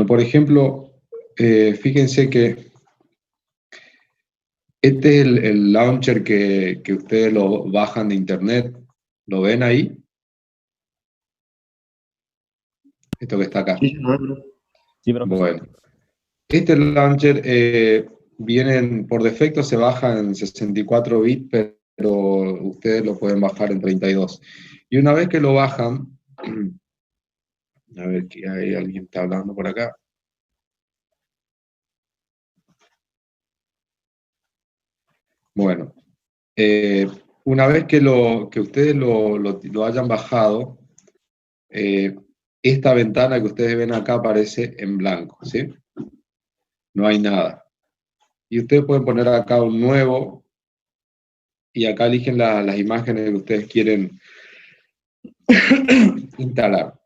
Bueno, por ejemplo, fíjense que este es el launcher que ustedes lo bajan de internet. ¿Lo ven ahí? Esto que está acá. Sí, profe. Sí, profe. Bueno, este launcher por defecto se baja en 64 bits, pero ustedes lo pueden bajar en 32. Y una vez que lo bajan, a ver, que hay alguien está hablando por acá. Bueno, una vez que ustedes lo hayan bajado, esta ventana que ustedes ven acá aparece en blanco, ¿sí? No hay nada. Y ustedes pueden poner acá un nuevo y acá eligen las imágenes que ustedes quieren instalar.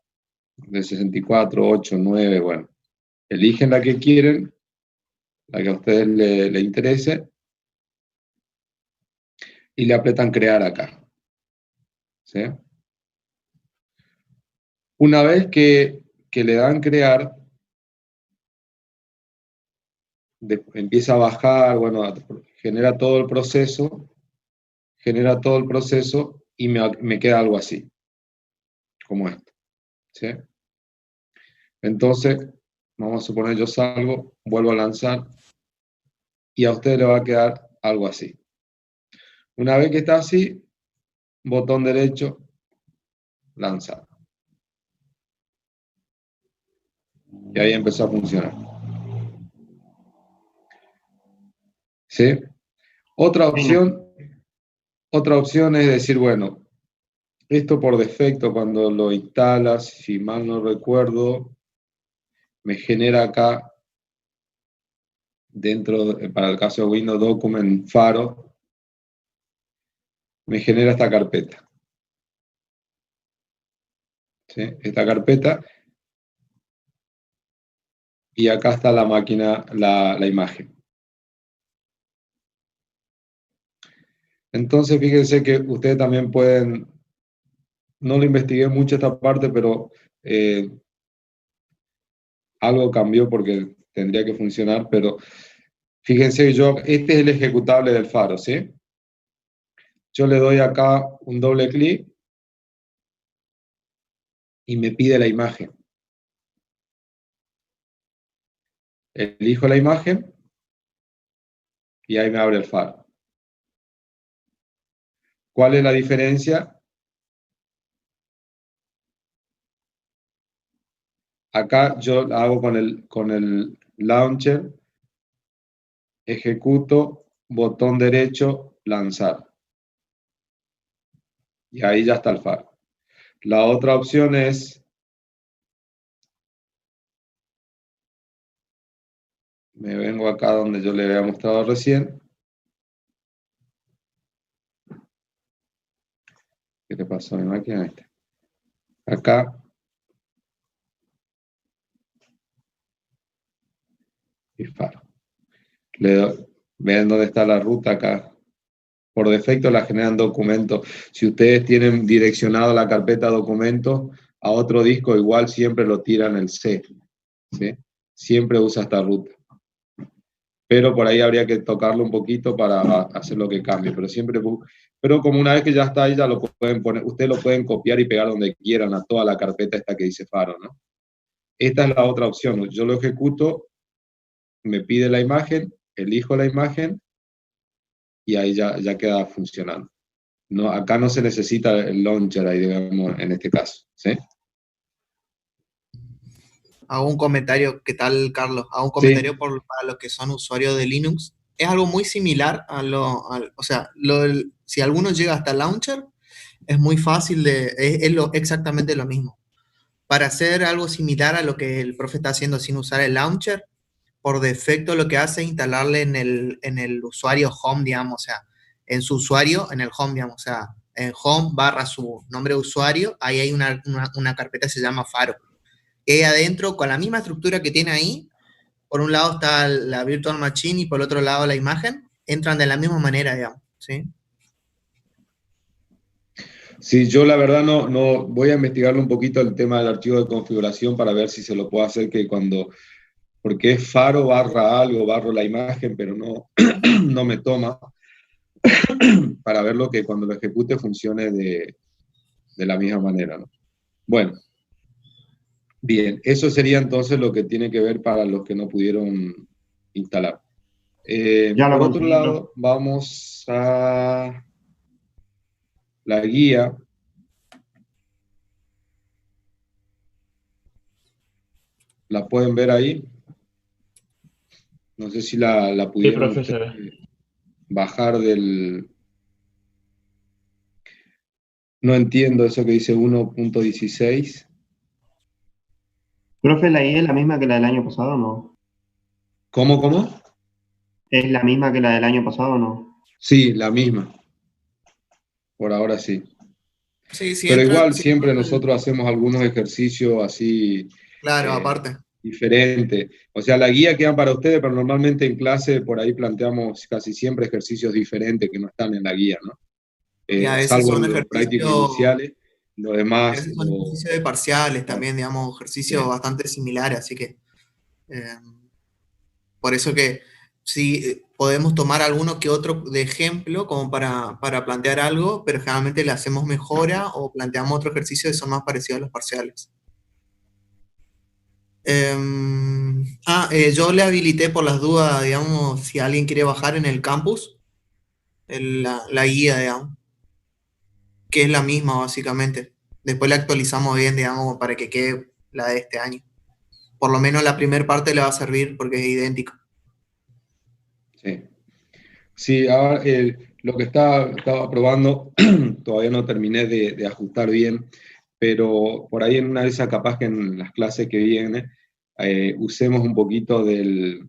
De 64, 8, 9, bueno. Eligen la que quieren, la que a ustedes le interese, y le apretan crear acá. ¿Sí? Una vez que le dan crear, empieza a bajar, bueno, genera todo el proceso y me queda algo así, como esto. ¿Sí? Entonces, vamos a suponer yo salgo, vuelvo a lanzar y a usted le va a quedar algo así. Una vez que está así, botón derecho, lanzar. Y ahí empezó a funcionar. ¿Sí? Otra opción es decir, bueno, esto por defecto cuando lo instalas, si mal no recuerdo, me genera acá, para el caso de Windows Document Faro, me genera esta carpeta. ¿Sí? Esta carpeta, y acá está la máquina, la imagen. Entonces, fíjense que ustedes también pueden, no lo investigué mucho esta parte, pero algo cambió porque tendría que funcionar, pero fíjense que este es el ejecutable del Faro, ¿sí? Yo le doy acá un doble clic y me pide la imagen. Elijo la imagen y ahí me abre el Faro. ¿Cuál es la diferencia? Acá yo hago con el launcher, ejecuto, botón derecho, lanzar. Y ahí ya está el Faro. La otra opción es, me vengo acá donde yo le había mostrado recién. ¿Qué te pasó a mi máquina? Acá. Y Faro. Vean dónde está la ruta acá. Por defecto la generan documentos. Si ustedes tienen direccionado la carpeta documentos a otro disco, igual siempre lo tiran el C. ¿Sí? Siempre usa esta ruta. Pero por ahí habría que tocarlo un poquito para hacer lo que cambie. Pero como una vez que ya está ahí, ya lo pueden poner, ustedes lo pueden copiar y pegar donde quieran a toda la carpeta esta que dice Faro, ¿no? Esta es la otra opción. Yo lo ejecuto, me pide la imagen, elijo la imagen y ahí ya queda funcionando. No, acá no se necesita el launcher ahí, digamos, en este caso. ¿Sí? Hago un comentario, ¿qué tal, Carlos? Hago un Sí. comentario para los que son usuarios de Linux. Es algo muy similar o sea, si alguno llega hasta el launcher, es muy fácil exactamente lo mismo. Para hacer algo similar a lo que el profe está haciendo sin usar el launcher, por defecto lo que hace es instalarle en el usuario home, digamos, o sea, en su usuario, en el home, digamos, o sea, en home barra su nombre de usuario, ahí hay una carpeta que se llama Faro. Y ahí adentro, con la misma estructura que tiene ahí, por un lado está la virtual machine y por el otro lado la imagen, entran de la misma manera, digamos, ¿sí? Sí, yo la verdad no voy a investigarle un poquito el tema del archivo de configuración para ver si se lo puedo hacer que cuando, porque es faro barra algo, barro la imagen, pero no, no me toma para verlo que cuando lo ejecute funcione de la misma manera, ¿no? Bueno, bien, eso sería entonces lo que tiene que ver para los que no pudieron instalar. Ya lo Por otro conseguí, profe. lado, vamos a la guía. ¿La pueden ver ahí? No sé si la Sí, pudieron profe, ustedes se ve. bajar del... No entiendo eso que dice 1.16. Profe, ¿la guía es la misma que la del año pasado o no? ¿Cómo? ¿Es la misma que la del año pasado o no? Sí, la misma. Por ahora sí. Sí, si Pero entra, igual si siempre entra nosotros hacemos algunos ejercicios así claro, eh, aparte. diferentes. O sea, la guía queda para ustedes, pero normalmente en clase por ahí planteamos casi siempre ejercicios diferentes que no están en la guía, ¿no? Y a veces Salvo son en los prácticos ejercicios, iniciales, lo a demás veces son ejercicios de parciales claro, también, digamos, ejercicios bien. bastante similares, así que eh, por eso que sí podemos tomar alguno que otro de ejemplo como para plantear algo, pero generalmente le hacemos mejora o planteamos otro ejercicio que son más parecidos a los parciales. Yo le habilité por las dudas, digamos, si alguien quiere bajar en el campus, la guía, digamos, que es la misma básicamente. Después la actualizamos bien, digamos, para que quede la de este año. Por lo menos la primera parte le va a servir porque es idéntica. Sí. Sí, ahora lo que estaba probando, todavía no terminé de ajustar bien, pero por ahí en una de esas capaz que en las clases que viene usemos un poquito del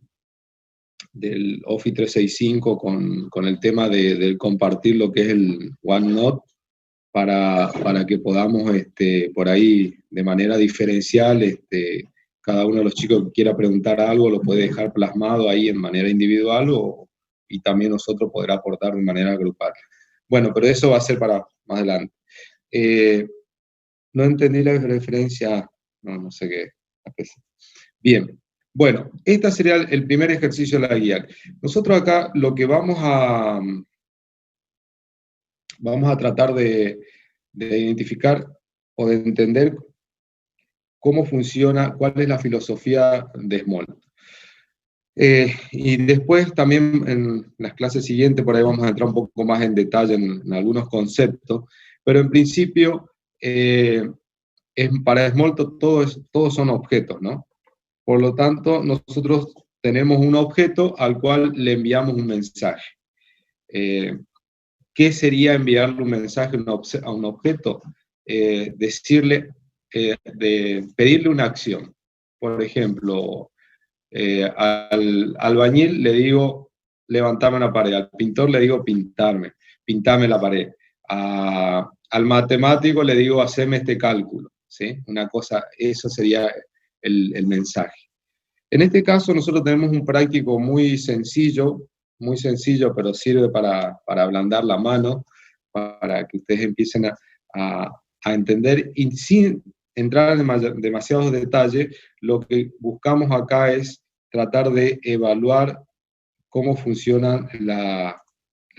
Office 365 con el tema del compartir lo que es el OneNote para que podamos por ahí de manera diferencial, cada uno de los chicos que quiera preguntar algo lo puede dejar plasmado ahí en manera individual y también nosotros poder aportar de manera grupal. Bueno, pero eso va a ser para más adelante. No entendí la referencia, no sé qué. Bien, bueno, este sería el primer ejercicio de la guía. Nosotros acá lo que vamos a tratar de identificar o de entender cómo funciona, cuál es la filosofía de Small. Y después también en las clases siguientes, por ahí vamos a entrar un poco más en detalle en algunos conceptos, pero en principio, para Smalltalk todos son objetos, ¿no? Por lo tanto, nosotros tenemos un objeto al cual le enviamos un mensaje. ¿Qué sería enviarle un mensaje a un objeto? Decirle, pedirle una acción. Por ejemplo, al albañil le digo, levantame una pared. Al pintor le digo, pintame la pared. Al matemático le digo, haceme este cálculo. ¿Sí? Una cosa, eso sería el mensaje. En este caso, nosotros tenemos un práctico muy sencillo, pero sirve para ablandar la mano, para que ustedes empiecen a entender y sin entrar en demasiados detalles, lo que buscamos acá es tratar de evaluar cómo funcionan las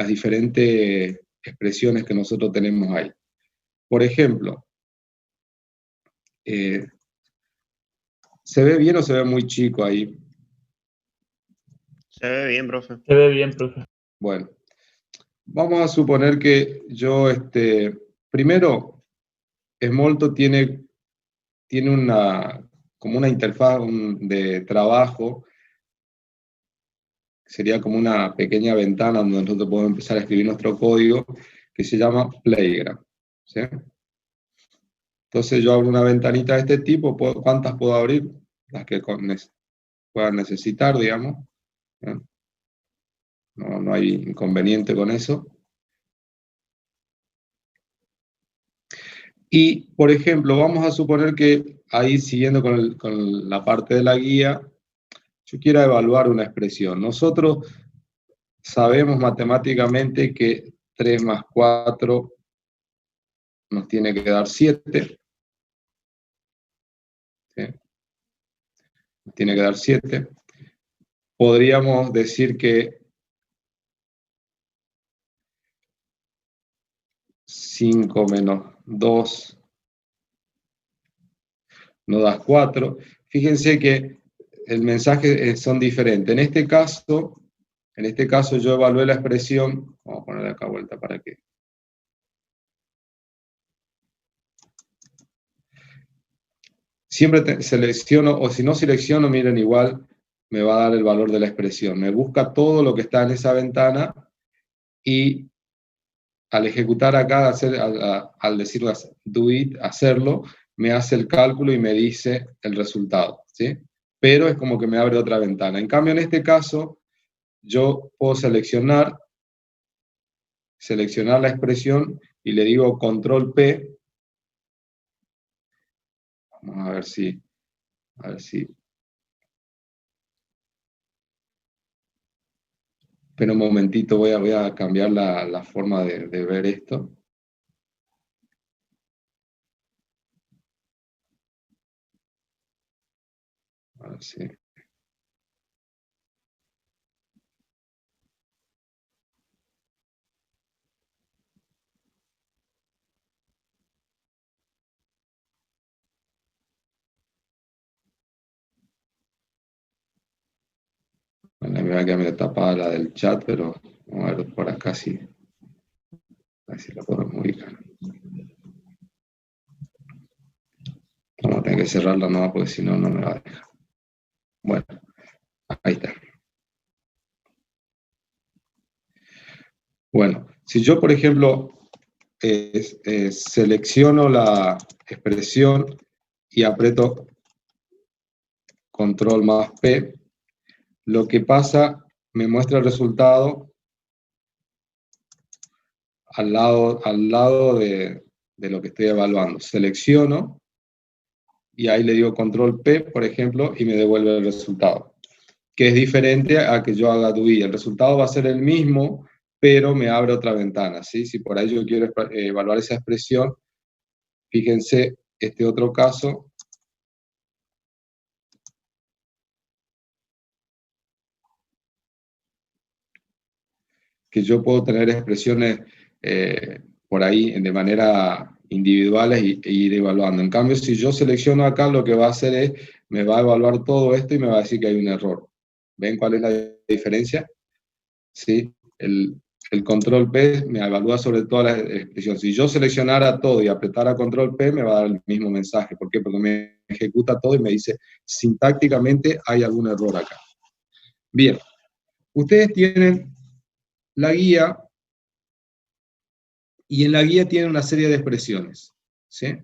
diferentes expresiones que nosotros tenemos ahí. Por ejemplo, ¿se ve bien o se ve muy chico ahí? Se ve bien, profe. Se ve bien, profe. Bueno, vamos a suponer que yo, primero, Smalltalk tiene como una interfaz de trabajo, sería como una pequeña ventana donde nosotros podemos empezar a escribir nuestro código, que se llama Playground. ¿Sí? Entonces yo abro una ventanita de este tipo, ¿cuántas puedo abrir? Las que puedan necesitar, digamos. ¿Sí? No hay inconveniente con eso. Y, por ejemplo, vamos a suponer que ahí, siguiendo con la parte de la guía, yo quiero evaluar una expresión. Nosotros sabemos matemáticamente que 3 más 4 nos tiene que dar 7. ¿Sí? Nos tiene que dar 7. Podríamos decir que 5 menos 2 nos da 4. Fíjense que el mensaje son diferentes. En este caso yo evalué la expresión, vamos a ponerle acá vuelta para que... Siempre selecciono, o si no selecciono, miren, igual me va a dar el valor de la expresión. Me busca todo lo que está en esa ventana y al ejecutar acá, al decir do it, hacerlo, me hace el cálculo y me dice el resultado, ¿sí? Pero es como que me abre otra ventana. En cambio, en este caso, yo puedo seleccionar la expresión y le digo control P. Vamos a ver si... Pero un momentito, voy a cambiar la forma de ver esto. A ver si... Bueno, me va a quedar medio tapada la del chat, pero vamos a ver por acá si la podemos ubicar. Vamos a tener que cerrarla nueva porque si no, no me va a dejar. Bueno, ahí está. Bueno, si yo, por ejemplo, selecciono la expresión y aprieto control más P, lo que pasa, me muestra el resultado al lado de lo que estoy evaluando. Selecciono y ahí le digo control P, por ejemplo, y me devuelve el resultado, que es diferente a que yo haga do it. El resultado va a ser el mismo, pero me abre otra ventana, ¿sí? Si por ahí yo quiero evaluar esa expresión, fíjense este otro caso. Que yo puedo tener expresiones por ahí de manera individuales e ir evaluando. En cambio, si yo selecciono acá, lo que va a hacer es, me va a evaluar todo esto y me va a decir que hay un error. ¿Ven cuál es la diferencia? ¿Sí? El control P me evalúa sobre todas las expresiones. Si yo seleccionara todo y apretara control P, me va a dar el mismo mensaje. ¿Por qué? Porque me ejecuta todo y me dice, sintácticamente hay algún error acá. Bien, ustedes tienen la guía, y en la guía tienen una serie de expresiones, ¿sí?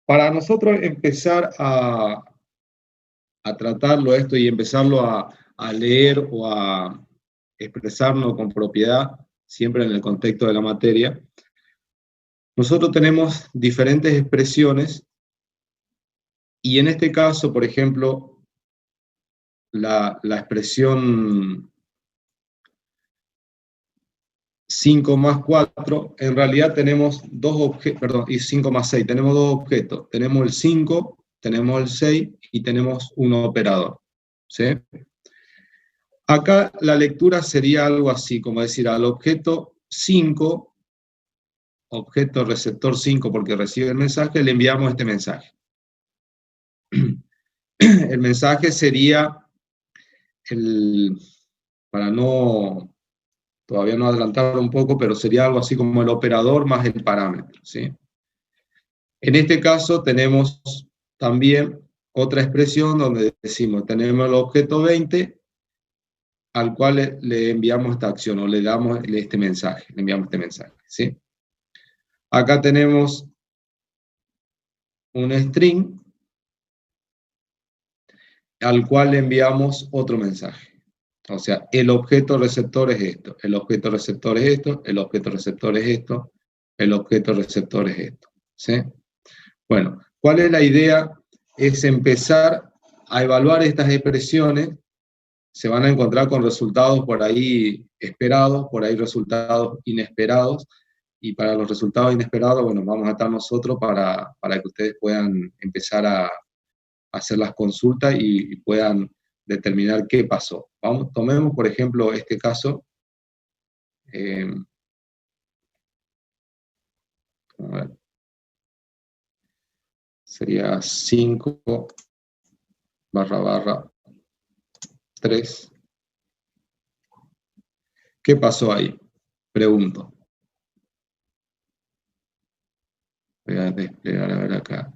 Para nosotros empezar a tratarlo esto y empezarlo a leer o a expresarnos con propiedad, siempre en el contexto de la materia, nosotros tenemos diferentes expresiones, y en este caso, por ejemplo, la expresión 5 más 4, en realidad tenemos dos objetos, perdón, y 5 más 6, tenemos dos objetos. Tenemos el 5, tenemos el 6 y tenemos un operador, ¿sí? Acá la lectura sería algo así, como decir, al objeto 5, objeto receptor 5 porque recibe el mensaje, le enviamos este mensaje. El mensaje sería, para no... Todavía no adelantaron un poco, pero sería algo así como el operador más el parámetro, ¿sí? En este caso tenemos también otra expresión donde decimos, tenemos el objeto 20 al cual le enviamos esta acción o le damos este mensaje, le enviamos este mensaje, ¿sí? Acá tenemos un string al cual le enviamos otro mensaje. O sea, el objeto receptor es esto, el objeto receptor es esto, el objeto receptor es esto, el objeto receptor es esto, ¿sí? Bueno, ¿cuál es la idea? Es empezar a evaluar estas expresiones, se van a encontrar con resultados por ahí esperados, por ahí resultados inesperados, y para los resultados inesperados, bueno, vamos a estar nosotros para que ustedes puedan empezar a hacer las consultas y puedan determinar qué pasó. Tomemos, por ejemplo, este caso. A ver. Sería 5/3. ¿Qué pasó ahí? Pregunto. Voy a desplegar a ver acá.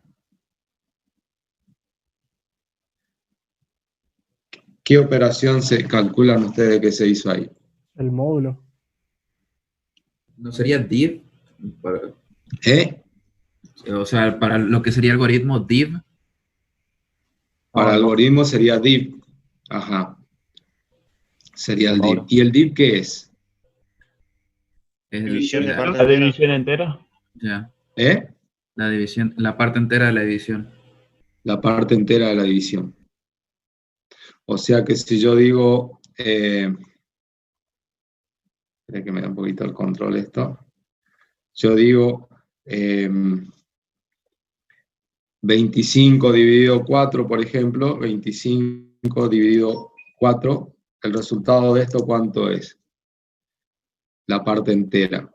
¿Qué operación se calculan ustedes que se hizo ahí? El módulo. ¿No sería div? O sea, para lo que sería algoritmo div. Para algoritmo sería div. Ajá. Sería el div. ¿Y el div qué es? División de parte La división entera. Ya. ¿Eh? La división, la parte entera de la división. La parte entera de la división. O sea que si yo digo, espera que me da un poquito el control esto. Yo digo 25 dividido 4, por ejemplo, 25 dividido 4, el resultado de esto, ¿cuánto es? La parte entera.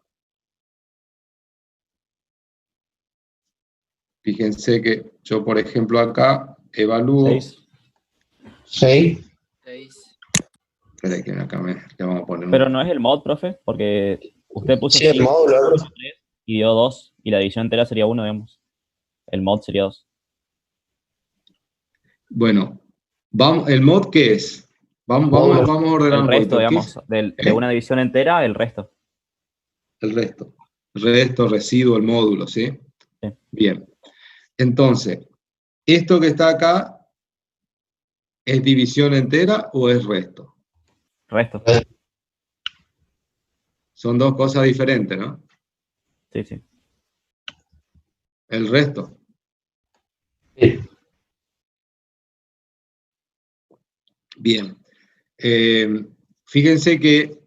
Fíjense que yo, por ejemplo, acá evalúo... 6. Espera que acá le vamos a poner Pero no es el mod, profe, porque usted puso Sí, el 5 módulo. y dio 2, y la división entera sería 1, digamos. El mod sería 2. Bueno, vamos, ¿el mod qué es? Vamos a ordenar El un resto, poquito. digamos, de una división entera, el resto. El resto. Resto, residuo, el módulo, ¿sí? Sí. Bien. Entonces, ¿esto que está acá es división entera o es resto? Resto. Son dos cosas diferentes, ¿no? Sí, sí. El resto. Sí. Bien. Fíjense que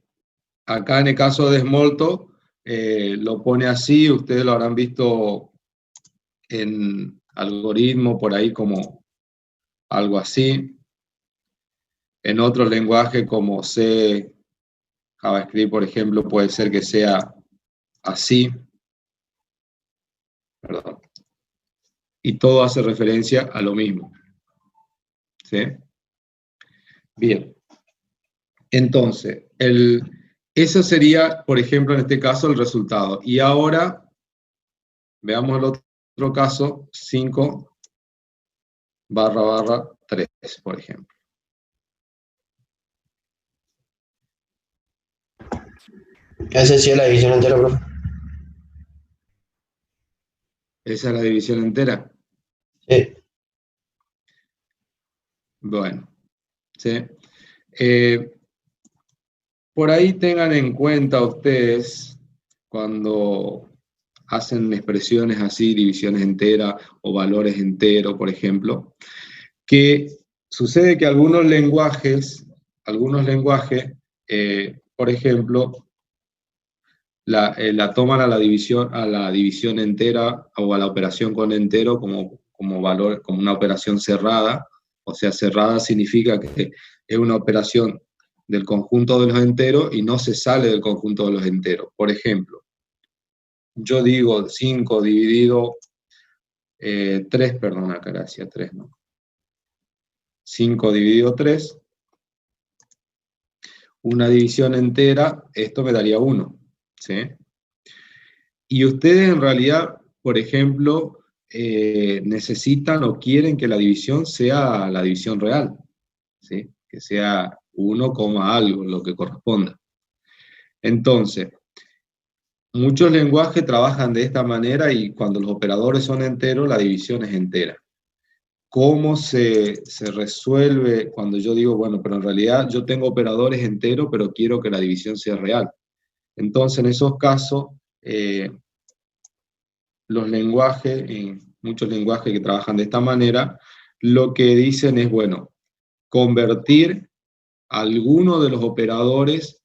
acá en el caso de Smalltalk lo pone así, ustedes lo habrán visto en algoritmo por ahí como algo así. En otros lenguajes como C, JavaScript, por ejemplo, puede ser que sea así. Perdón. Y todo hace referencia a lo mismo. ¿Sí? Bien. Entonces, eso sería, por ejemplo, en este caso, el resultado. Y ahora, veamos el otro caso, 5/3, por ejemplo. Esa sí es la división entera, profe. ¿Esa es la división entera? Sí. Bueno, ¿sí? Por ahí tengan en cuenta ustedes, cuando hacen expresiones así, divisiones enteras o valores enteros, por ejemplo, que sucede que algunos lenguajes, por ejemplo, la toman a la división entera o a la operación con entero como valor, como una operación cerrada. O sea, cerrada significa que es una operación del conjunto de los enteros y no se sale del conjunto de los enteros. Por ejemplo, yo digo 5 dividido 3, perdón, acá gracias, 3, ¿no? 5 dividido 3, una división entera, esto me daría 1, ¿sí? Y ustedes en realidad, por ejemplo, necesitan o quieren que la división sea la división real, ¿sí? Que sea 1, algo, lo que corresponda. Entonces, muchos lenguajes trabajan de esta manera y cuando los operadores son enteros, la división es entera. ¿Cómo se resuelve cuando yo digo, bueno, pero en realidad yo tengo operadores enteros, pero quiero que la división sea real? Entonces, en esos casos, los lenguajes, muchos lenguajes que trabajan de esta manera, lo que dicen es, bueno, convertir alguno de los operadores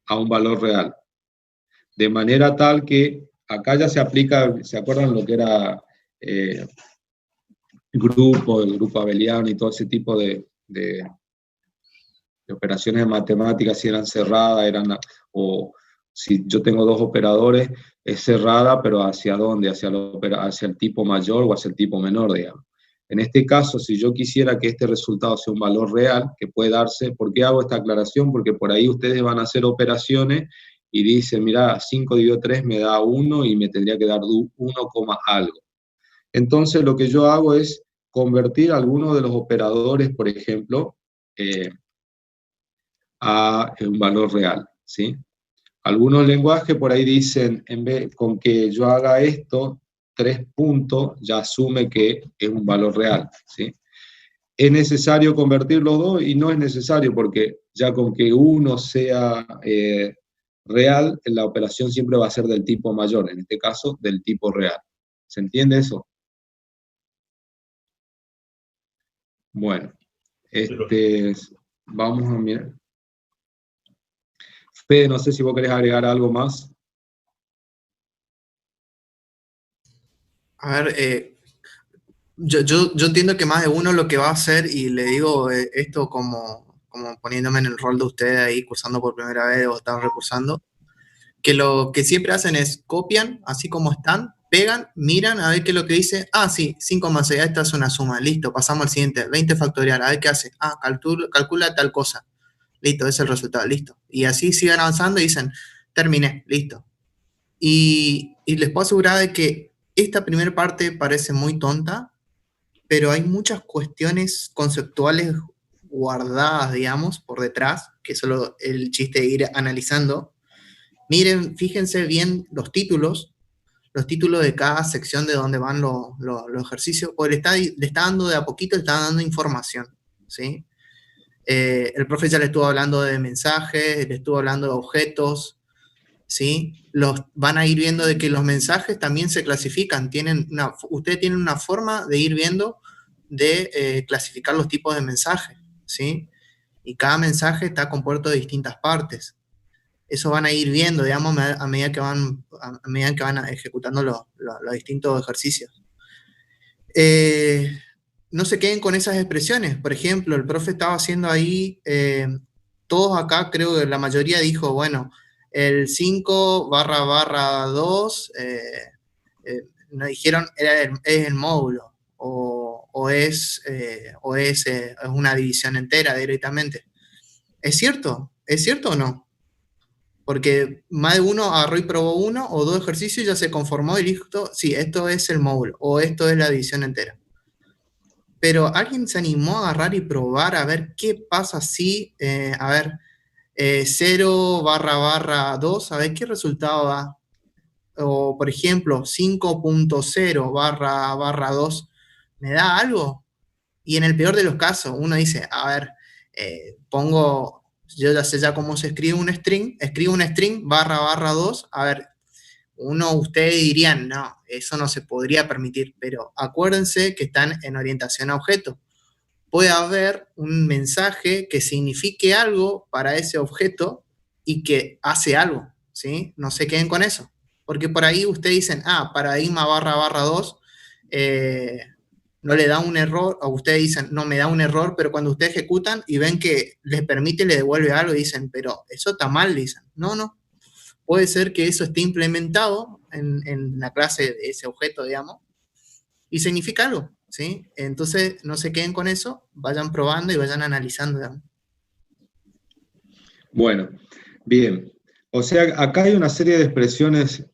a un valor real. de manera tal que acá ya se aplica, ¿se acuerdan lo que era el grupo abeliano y todo ese tipo de operaciones de matemáticas, si eran cerradas, o si yo tengo dos operadores, es cerrada, pero ¿hacia dónde? Hacia el tipo mayor o hacia el tipo menor, digamos. En este caso, si yo quisiera que este resultado sea un valor real, que puede darse, ¿por qué hago esta aclaración? Porque por ahí ustedes van a hacer operaciones y dicen, mira, 5 dividido 3 me da 1 y me tendría que dar 1, algo. Entonces, lo que yo hago es convertir algunos de los operadores, por ejemplo, a un valor real, ¿sí? Algunos lenguajes por ahí dicen, con que yo haga esto, 3 puntos, ya asume que es un valor real, ¿sí? Es necesario convertir los dos y no es necesario porque ya con que uno sea real, la operación siempre va a ser del tipo mayor, en este caso del tipo real. ¿Se entiende eso? Bueno, vamos a mirar. Fede, no sé si vos querés agregar algo más. A ver, yo entiendo que más de uno lo que va a hacer, y le digo esto como poniéndome en el rol de ustedes ahí, cursando por primera vez o están recursando, que lo que siempre hacen es copian, así como están, pegan, miran a ver qué es lo que dice. Ah, sí, 5 más 6, esta es una suma, listo, pasamos al siguiente, 20 factorial, a ver qué hace. Ah, calcula tal cosa, listo, ese es el resultado, listo. Y así siguen avanzando y dicen, terminé, listo. Y les puedo asegurar de que esta primera parte parece muy tonta, pero hay muchas cuestiones conceptuales guardadas, digamos, por detrás, que es solo el chiste de ir analizando. Miren, fíjense bien los títulos de cada sección de donde van los ejercicios, porque le está dando de a poquito, le está dando información, ¿sí? El profe ya le estuvo hablando de mensajes, le estuvo hablando de objetos, ¿sí? Van a ir viendo de que los mensajes también se clasifican, ustedes tienen una forma de ir viendo de clasificar los tipos de mensajes, ¿sí? Y cada mensaje está compuesto de distintas partes. Eso van a ir viendo, digamos, a medida que van ejecutando los distintos ejercicios. No se queden con esas expresiones. Por ejemplo, el profe estaba haciendo ahí, todos acá, creo que la mayoría dijo, bueno, el 5//2, nos dijeron, es el módulo, o es una división entera directamente. ¿Es cierto? ¿Es cierto o no? Porque más de uno agarró y probó uno o dos ejercicios y ya se conformó y listo, sí, esto es el módulo o esto es la división entera. Pero alguien se animó a agarrar y probar a ver qué pasa si, 0//2, a ver qué resultado da. O, por ejemplo, 5.0//2, ¿me da algo? Y en el peor de los casos, uno dice, a ver, yo ya sé ya cómo se escribe un string, escribo un string //2, a ver, ustedes dirían, no, eso no se podría permitir, pero acuérdense que están en orientación a objeto. Puede haber un mensaje que signifique algo para ese objeto y que hace algo, ¿sí? No se queden con eso, porque por ahí ustedes dicen, paradigma //2, no le da un error, o ustedes dicen, no me da un error, pero cuando ustedes ejecutan y ven que les permite, le devuelve algo, y dicen, pero eso está mal, dicen. No, puede ser que eso esté implementado en la clase de ese objeto, digamos, y significa algo, ¿sí? Entonces, no se queden con eso, vayan probando y vayan analizando, digamos. Bueno, bien. O sea, acá hay una serie de expresiones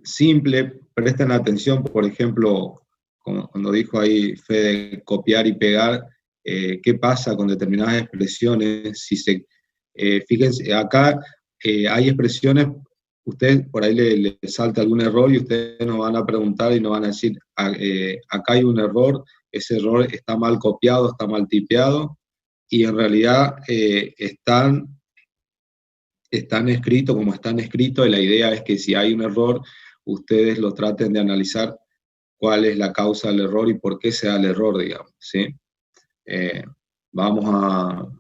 simples, presten atención, por ejemplo, cuando dijo ahí Fede, copiar y pegar, ¿qué pasa con determinadas expresiones? Fíjense, acá hay expresiones, usted por ahí le salta algún error y ustedes nos van a preguntar y nos van a decir, acá hay un error, ese error está mal copiado, está mal tipeado, y en realidad están escritos como están escritos, y la idea es que si hay un error, ustedes lo traten de analizar cuál es la causa del error y por qué se da el error, digamos, ¿sí?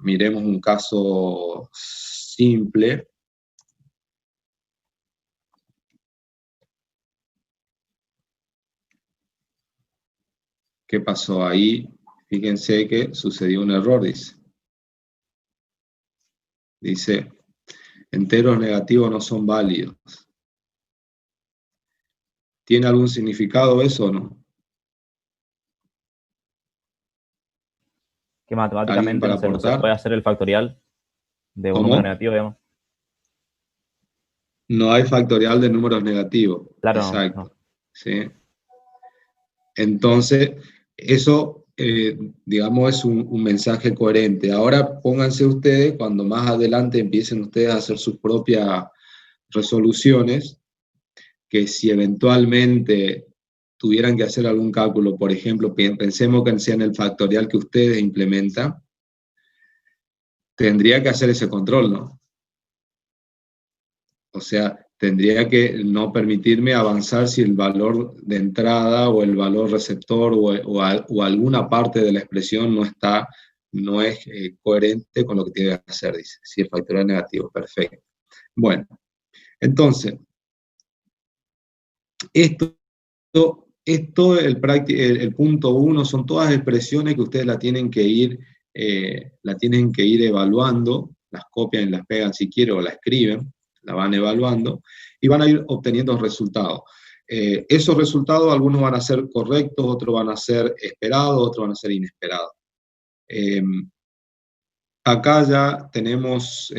Miremos un caso simple. ¿Qué pasó ahí? Fíjense que sucedió un error, dice. Dice, enteros negativos no son válidos. ¿Tiene algún significado eso o no? Que ¿Alguien matemáticamente para no se aportar? puede hacer el factorial de un ¿Cómo? número negativo, digamos. No hay factorial de números negativos. Claro, Exacto. no. ¿Sí? Entonces, eso, digamos, es un mensaje coherente. Ahora pónganse ustedes, cuando más adelante empiecen ustedes a hacer sus propias resoluciones, que si eventualmente tuvieran que hacer algún cálculo, por ejemplo, pensemos que sea en el factorial que ustedes implementan, tendría que hacer ese control, ¿no? O sea, tendría que no permitirme avanzar si el valor de entrada o el valor receptor o alguna parte de la expresión no es coherente con lo que tiene que hacer, dice. Si el factorial negativo, perfecto. Bueno, entonces, esto el punto 1 son todas expresiones que ustedes la tienen que ir evaluando, las copian y las pegan si quieren o la escriben, la van evaluando y van a ir obteniendo resultados. Esos resultados, algunos van a ser correctos, otros van a ser esperados, otros van a ser inesperados. Acá ya tenemos,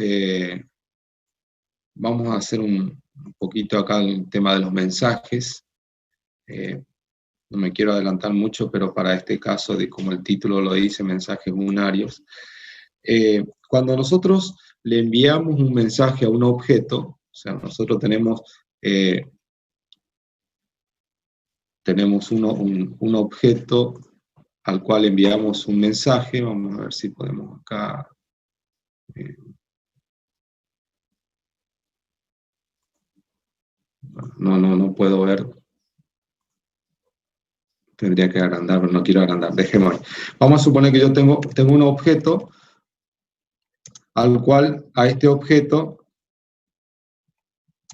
vamos a hacer un poquito acá el tema de los mensajes. No me quiero adelantar mucho, pero para este caso, como el título lo dice, mensajes unarios. Cuando nosotros le enviamos un mensaje a un objeto, o sea, nosotros tenemos un objeto al cual enviamos un mensaje. Vamos a ver si podemos acá. No puedo ver. Tendría que agrandar, pero no quiero agrandar. Dejemos ahí. Vamos a suponer que yo tengo un objeto al cual a este objeto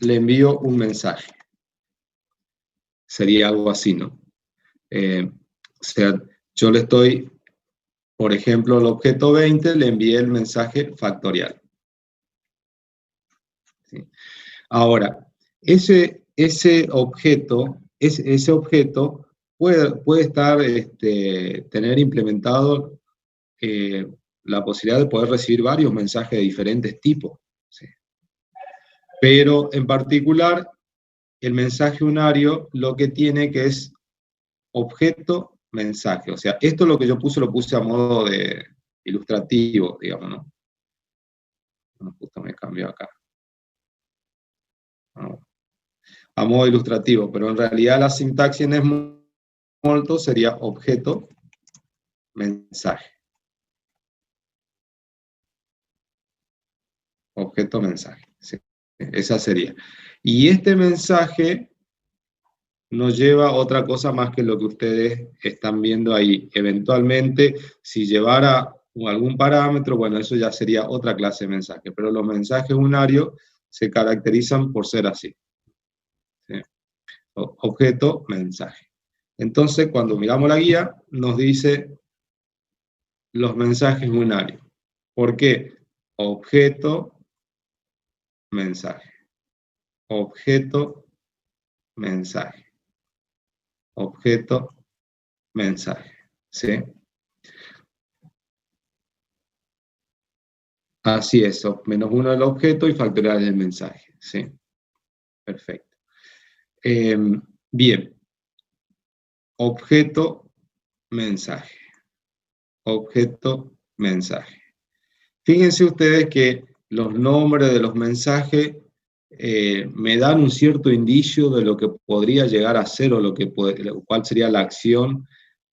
le envío un mensaje. Sería algo así, ¿no? O sea, yo le estoy, por ejemplo, al objeto 20 le envié el mensaje factorial. ¿Sí? Ahora, ese objeto puede estar, tener implementado la posibilidad de poder recibir varios mensajes de diferentes tipos. ¿Sí? Pero en particular, el mensaje unario lo que tiene que es objeto, mensaje. O sea, esto lo que yo lo puse a modo de ilustrativo, digamos, ¿no? Bueno, justo me cambió acá. A modo ilustrativo, pero en realidad la sintaxis en Smalltalk sería objeto, mensaje. Objeto, mensaje. Sí, esa sería. Y este mensaje nos lleva a otra cosa más que lo que ustedes están viendo ahí. Eventualmente, si llevara algún parámetro, bueno, eso ya sería otra clase de mensaje, pero los mensajes unarios se caracterizan por ser así. ¿Sí? Objeto, mensaje. Entonces, cuando miramos la guía, nos dice los mensajes unarios. ¿Por qué? Objeto, mensaje. Objeto, mensaje. Objeto, mensaje. ¿Sí? Así es, -1 del objeto y factorial del mensaje. ¿Sí? Perfecto. Bien. Objeto, mensaje. Objeto, mensaje. Fíjense ustedes que los nombres de los mensajes me dan un cierto indicio de lo que podría llegar a ser o cuál sería la acción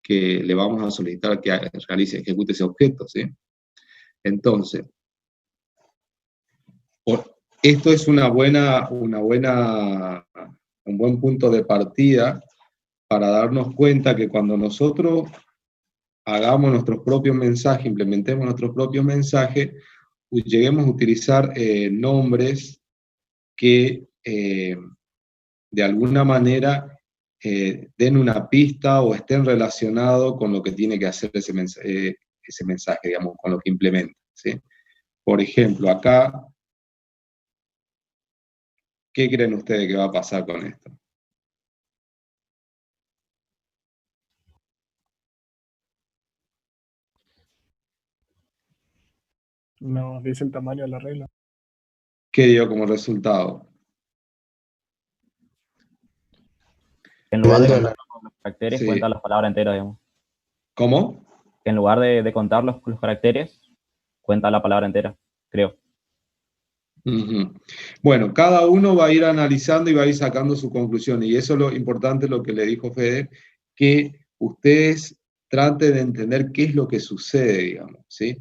que le vamos a solicitar que ejecute ese objeto, ¿sí? Entonces, esto es un buen punto de partida para darnos cuenta que cuando nosotros hagamos nuestros propios mensajes, implementemos nuestros propios mensajes, lleguemos a utilizar nombres que de alguna manera den una pista o estén relacionados con lo que tiene que hacer ese mensaje, digamos, con lo que implementa, ¿sí? Por ejemplo, acá, ¿qué creen ustedes que va a pasar con esto? Nos dice el tamaño de la regla. ¿Qué dio como resultado? En lugar de Dentro de contar los caracteres, Sí. cuenta las palabras enteras, digamos. ¿Cómo? En lugar de contar los caracteres, cuenta la palabra entera, creo. Ujú. Bueno, cada uno va a ir analizando y va a ir sacando su conclusión, y eso es lo importante, lo que le dijo Fede, que ustedes traten de entender qué es lo que sucede, digamos, ¿sí?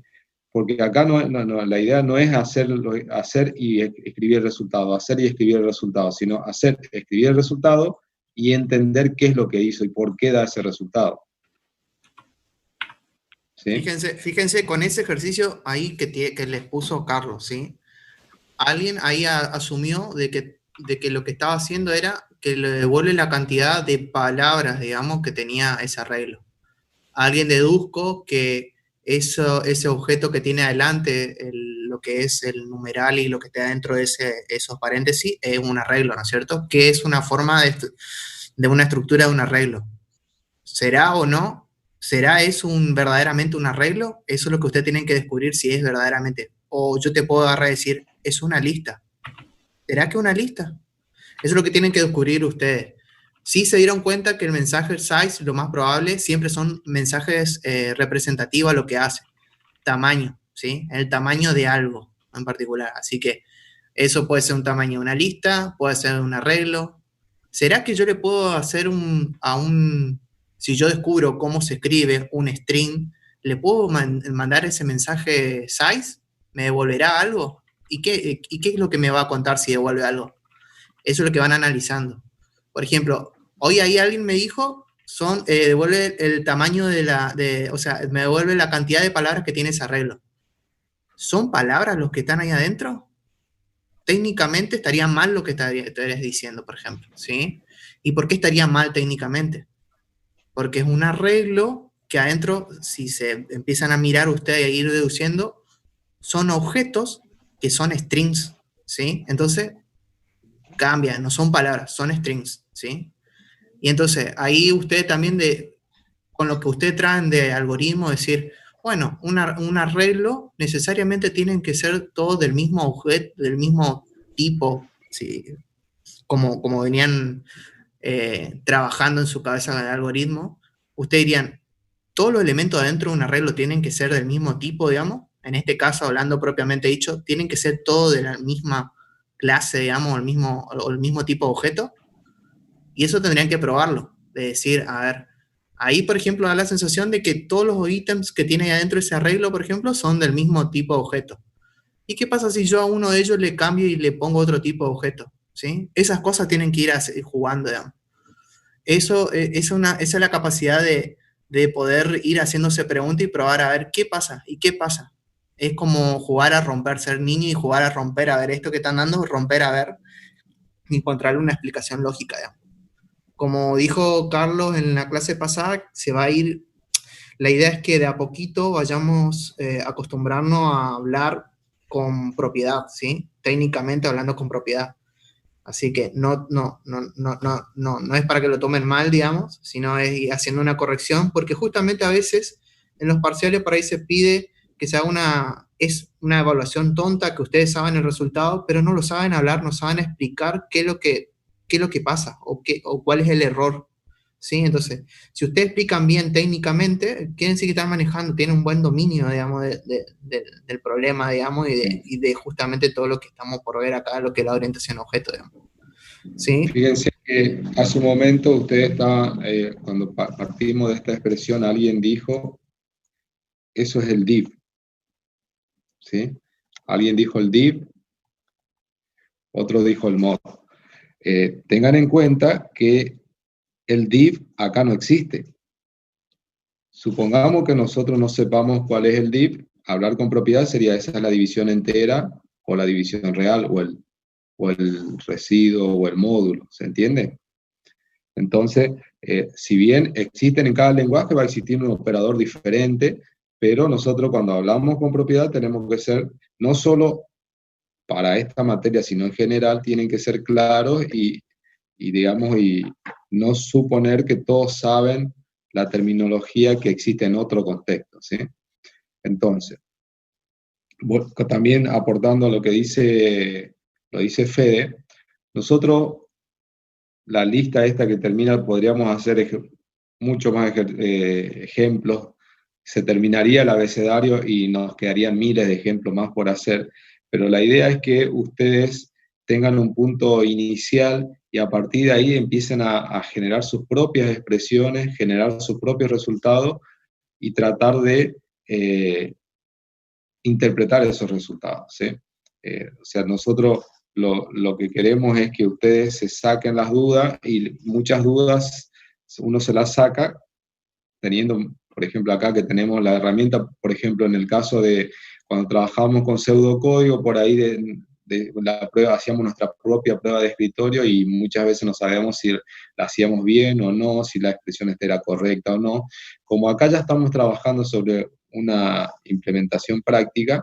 Porque acá la idea no es hacer y escribir el resultado, hacer y escribir el resultado, sino hacer, escribir el resultado y entender qué es lo que hizo y por qué da ese resultado. ¿Sí? Fíjense con ese ejercicio ahí que les puso Carlos, ¿sí? Alguien ahí asumió de que lo que estaba haciendo era que le devuelve la cantidad de palabras, digamos, que tenía ese arreglo. Alguien deduzco que ese objeto que tiene adelante, lo que es el numeral y lo que está dentro de esos paréntesis, es un arreglo, ¿no es cierto? Que es una forma de una estructura de un arreglo. ¿Será o no? ¿Será eso verdaderamente un arreglo? Eso es lo que ustedes tienen que descubrir si es verdaderamente. O yo te puedo agarrar y decir, es una lista. ¿Será que una lista? Eso es lo que tienen que descubrir ustedes. Si se dieron cuenta que el mensaje size, lo más probable, siempre son mensajes representativos a lo que hace. Tamaño, ¿sí? El tamaño de algo en particular. Así que eso puede ser un tamaño de una lista, puede ser un arreglo. ¿Será que yo le puedo hacer si yo descubro cómo se escribe un string, le puedo mandar ese mensaje size? ¿Me devolverá algo? ¿Y qué es lo que me va a contar si devuelve algo? Eso es lo que van analizando. Por ejemplo, hoy ahí alguien me dijo, devuelve el tamaño o sea, me devuelve la cantidad de palabras que tiene ese arreglo. ¿Son palabras los que están ahí adentro? Técnicamente estaría mal lo que estarías diciendo, por ejemplo, ¿sí? ¿Y por qué estaría mal técnicamente? Porque es un arreglo que adentro, si se empiezan a mirar ustedes y a ir deduciendo, son objetos que son strings, ¿sí? Entonces, cambia, no son palabras, son strings, ¿sí? Y entonces, ahí ustedes también con lo que ustedes traen de algoritmo, decir, bueno, un arreglo necesariamente tienen que ser todos del mismo objeto, del mismo tipo, ¿sí? Como venían trabajando en su cabeza con el algoritmo, ustedes dirían, todos los elementos adentro de un arreglo tienen que ser del mismo tipo, digamos. En este caso, hablando propiamente dicho, tienen que ser todos de la misma clase, digamos, o el mismo tipo de objeto. Y eso tendrían que probarlo, de decir, a ver, ahí, por ejemplo, da la sensación de que todos los ítems que tiene ahí adentro ese arreglo, por ejemplo, son del mismo tipo de objeto. ¿Y qué pasa si yo a uno de ellos le cambio y le pongo otro tipo de objeto? ¿Sí? Esas cosas tienen que ir jugando, digamos. Esa es la capacidad de poder ir haciéndose preguntas y probar a ver qué pasa y qué pasa. Es como jugar a romper, ser niño y jugar a romper, a ver esto que están dando, romper a ver y encontrarle una explicación lógica, digamos. Como dijo Carlos en la clase pasada, se va a ir, la idea es que de a poquito vayamos acostumbrarnos a hablar con propiedad, ¿sí? Técnicamente hablando con propiedad. Así que no es para que lo tomen mal, digamos, sino es ir haciendo una corrección, porque justamente a veces en los parciales por ahí se pide que se haga es una evaluación tonta, que ustedes saben el resultado, pero no lo saben hablar, no saben explicar qué es lo que pasa o cuál es el error, ¿sí? Entonces, si ustedes explican bien técnicamente, quieren decir que están manejando, tienen un buen dominio, digamos, del problema, digamos, y de justamente todo lo que estamos por ver acá, lo que es la orientación a objeto, digamos. ¿Sí? Fíjense que hace un momento usted estaba, cuando partimos de esta expresión, alguien dijo, eso es el div, ¿sí? Alguien dijo el div, otro dijo el mod. Tengan en cuenta que el div acá no existe. Supongamos que nosotros no sepamos cuál es el div, hablar con propiedad sería esa es la división entera o la división real o el residuo o el módulo, ¿se entiende? Entonces, si bien existen en cada lenguaje, va a existir un operador diferente, pero nosotros cuando hablamos con propiedad tenemos que ser, no solo para esta materia, sino en general, tienen que ser claros digamos, y no suponer que todos saben la terminología que existe en otro contexto, ¿sí? Entonces, también aportando a lo dice Fede, nosotros, la lista esta que termina, podríamos hacer mucho más ejemplos, se terminaría el abecedario y nos quedarían miles de ejemplos más por hacer, pero la idea es que ustedes tengan un punto inicial y a partir de ahí empiecen a generar sus propias expresiones, generar sus propios resultados y tratar de interpretar esos resultados, ¿sí? O sea, nosotros lo que queremos es que ustedes se saquen las dudas, y muchas dudas uno se las saca teniendo, por ejemplo, acá que tenemos la herramienta, por ejemplo, en el caso de cuando trabajamos con pseudocódigo, por ahí de la prueba, hacíamos nuestra propia prueba de escritorio y muchas veces no sabíamos si la hacíamos bien o no, si la expresión era correcta o no. Como acá ya estamos trabajando sobre una implementación práctica,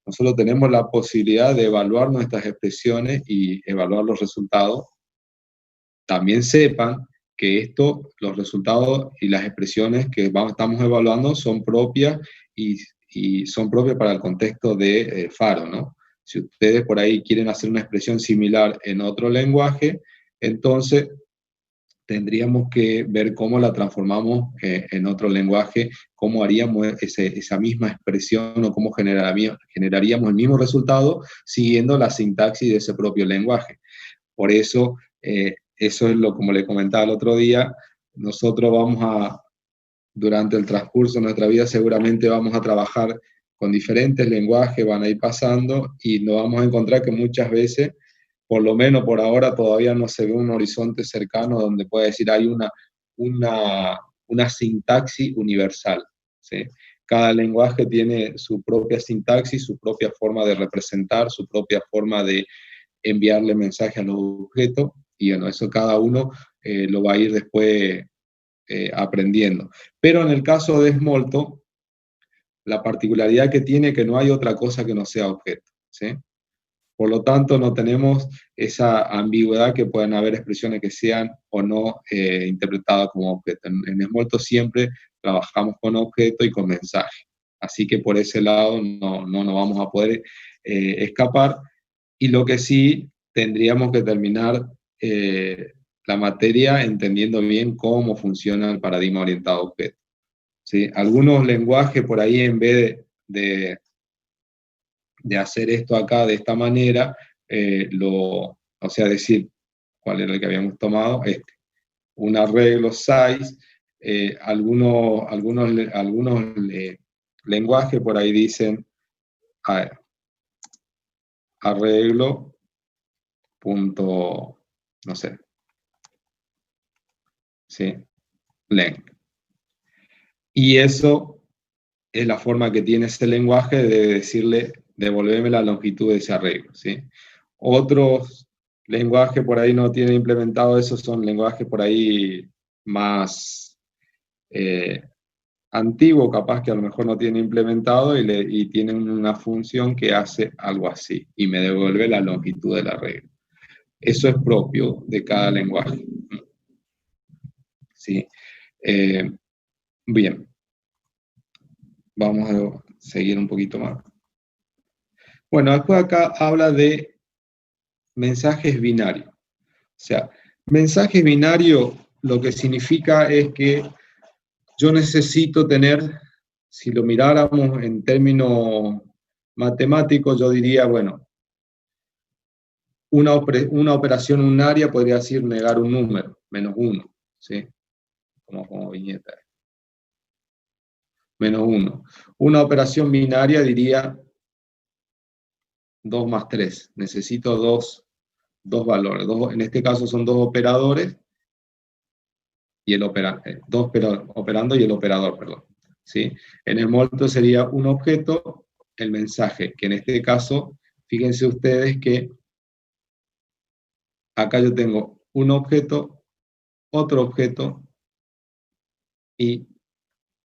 nosotros tenemos la posibilidad de evaluar nuestras expresiones y evaluar los resultados. También sepan que los resultados y las expresiones que estamos evaluando son propias y son propias para el contexto de Faro, ¿no? Si ustedes por ahí quieren hacer una expresión similar en otro lenguaje, entonces tendríamos que ver cómo la transformamos en otro lenguaje, cómo haríamos esa misma expresión o cómo generaríamos el mismo resultado siguiendo la sintaxis de ese propio lenguaje. Por eso, eso es como le comentaba el otro día, nosotros durante el transcurso de nuestra vida seguramente vamos a trabajar con diferentes lenguajes, van a ir pasando y nos vamos a encontrar que muchas veces, por lo menos por ahora, todavía no se ve un horizonte cercano donde pueda decir hay una sintaxis universal, ¿sí? Cada lenguaje tiene su propia sintaxis, su propia forma de representar, su propia forma de enviarle mensaje a los objetos, y bueno, eso cada uno lo va a ir después aprendiendo. Pero en el caso de Smalltalk, la particularidad que tiene es que no hay otra cosa que no sea objeto, ¿sí? Por lo tanto, no tenemos esa ambigüedad que pueden haber expresiones que sean o no interpretadas como objeto. En Smalltalk siempre trabajamos con objeto y con mensaje. Así que por ese lado no nos vamos a poder escapar. Y lo que sí, tendríamos que terminar la materia entendiendo bien cómo funciona el paradigma orientado a objeto, ¿sí? Algunos lenguajes por ahí, en vez de hacer esto acá de esta manera, o sea, decir, ¿cuál era el que habíamos tomado? Un arreglo size, algunos lenguajes por ahí dicen arreglo punto, no sé, ¿sí? Length. Y eso es la forma que tiene ese lenguaje de decirle, devolverme la longitud de ese arreglo, ¿sí? Otros lenguajes por ahí no tienen implementado eso, son lenguajes por ahí más antiguos, capaz que a lo mejor no tienen implementado y tienen una función que hace algo así, y me devuelve la longitud del arreglo. Eso es propio de cada lenguaje, ¿sí? Bien. Vamos a seguir un poquito más. Bueno, después acá habla de mensajes binarios. O sea, mensajes binarios lo que significa es que yo necesito tener, si lo miráramos en términos matemáticos, yo diría, bueno, una operación unaria podría decir negar un número, -1, ¿sí? Como viñeta. -1. Una operación binaria diría 2 más 3. Necesito dos valores. En este caso son dos operadores y operando y el operador, perdón, ¿sí? En el Smalltalk sería un objeto, el mensaje, que en este caso, fíjense ustedes que acá yo tengo un objeto otro objeto y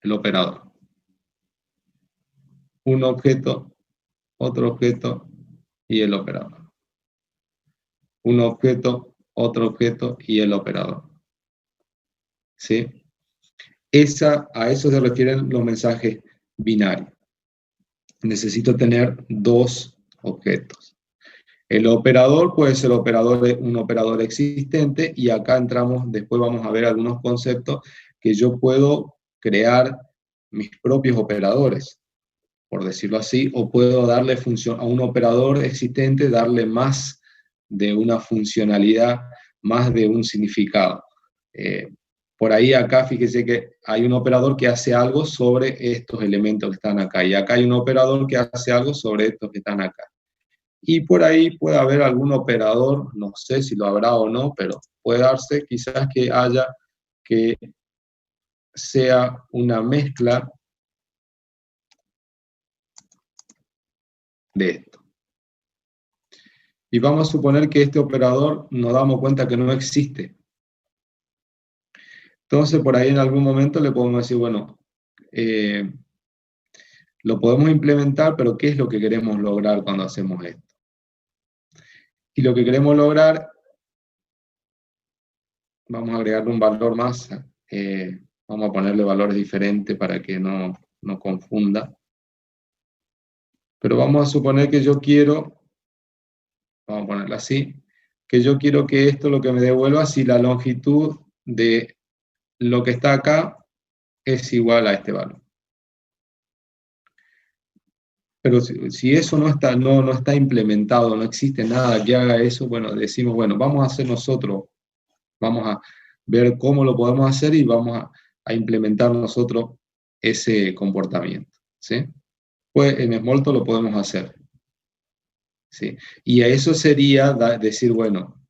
el operador. Un objeto, otro objeto y el operador. Un objeto, otro objeto y el operador. ¿Sí? A eso se refieren los mensajes binarios. Necesito tener dos objetos. El operador puede ser un operador existente, y acá entramos, después vamos a ver algunos conceptos que yo puedo crear mis propios operadores, por decirlo así, o puedo darle función a un operador existente, darle más de una funcionalidad, más de un significado. Por ahí acá, fíjese que hay un operador que hace algo sobre estos elementos que están acá, y acá hay un operador que hace algo sobre estos que están acá. Y por ahí puede haber algún operador, no sé si lo habrá o no, pero puede darse quizás que haya que sea una mezcla de esto. Y vamos a suponer que este operador nos damos cuenta que no existe. Entonces, por ahí en algún momento le podemos decir, bueno, lo podemos implementar, pero ¿qué es lo que queremos lograr cuando hacemos esto? Y lo que queremos lograr, vamos a agregarle un valor más, vamos a ponerle valores diferentes para que no confunda. Pero vamos a suponer que yo quiero, vamos a ponerlo así, que yo quiero que esto lo que me devuelva si la longitud de lo que está acá es igual a este valor. Pero si eso no está implementado, no existe nada que haga eso, bueno, decimos, bueno, vamos a hacer nosotros, vamos a ver cómo lo podemos hacer y vamos a implementar nosotros ese comportamiento, ¿sí? Pues en Smalltalk lo podemos hacer, ¿sí? Y a eso sería decir, bueno,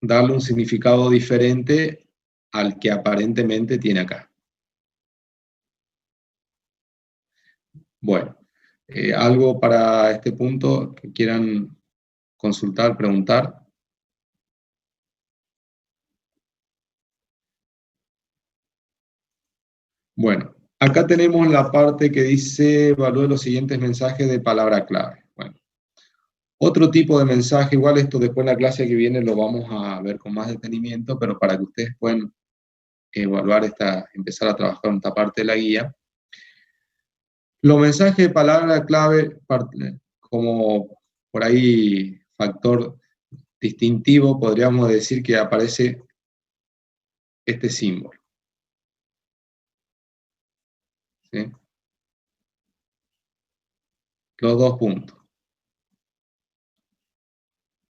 darle un significado diferente al que aparentemente tiene acá. Bueno, ¿algo para este punto que quieran consultar, preguntar? Bueno, acá tenemos la parte que dice, evalúe los siguientes mensajes de palabra clave. Bueno, otro tipo de mensaje, igual esto después en la clase que viene lo vamos a ver con más detenimiento, pero para que ustedes puedan evaluar empezar a trabajar en esta parte de la guía. Los mensajes de palabra clave, como por ahí factor distintivo, podríamos decir que aparece este símbolo. ¿Sí? Los dos puntos.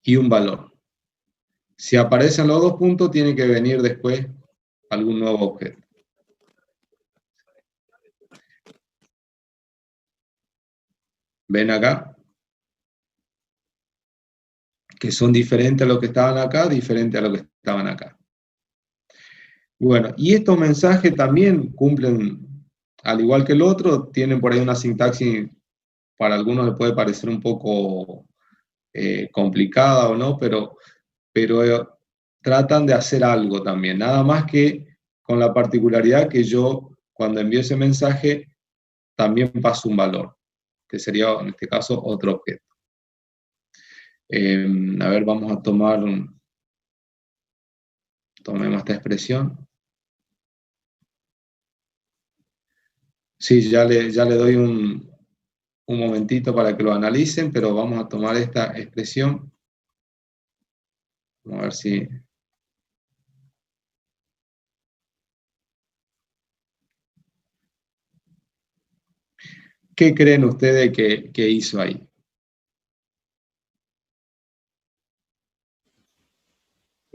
Y un valor. Si aparecen los dos puntos, tiene que venir después algún nuevo objeto. ¿Ven acá? Que son diferentes a los que estaban acá, diferentes a los que estaban acá. Bueno, y estos mensajes también cumplen, al igual que el otro, tienen por ahí una sintaxis, para algunos les puede parecer un poco complicada o no, pero tratan de hacer algo también, nada más que con la particularidad que yo, cuando envío ese mensaje, también paso un valor, que sería en este caso otro objeto. A ver, vamos a tomemos esta expresión. Sí, ya le doy un momentito para que lo analicen, pero vamos a tomar esta expresión. Vamos a ver si... ¿Qué creen ustedes que hizo ahí?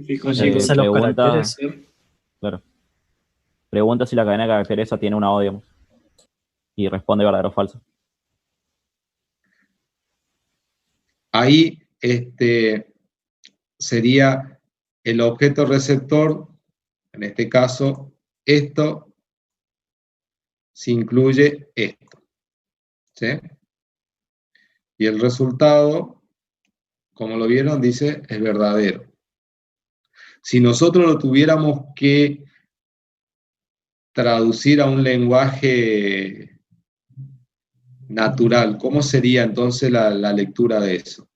Fijo, chicos, a los caracteres, ¿sí? Claro. Pregunta si la cadena de caracteres esa tiene una O, digamos. Y responde verdadero o falso. Ahí sería el objeto receptor, en este caso, esto se incluye esto, ¿sí? Y el resultado, como lo vieron, dice es verdadero. Si nosotros lo tuviéramos que traducir a un lenguaje natural, ¿cómo sería entonces la lectura de eso?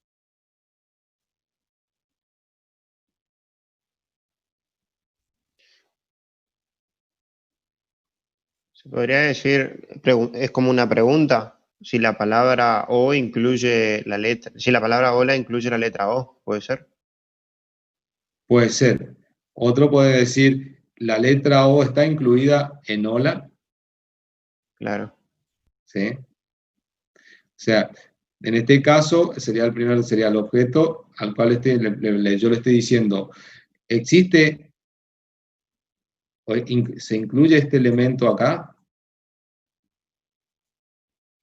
Se podría decir, es como una pregunta, si la palabra O incluye la letra, si la palabra hola incluye la letra O, ¿puede ser? Puede ser. Otro puede decir, la letra O está incluida en hola, Claro. ¿sí? O sea, en este caso sería el primero, sería el objeto al cual yo le estoy diciendo, existe, se incluye este elemento acá,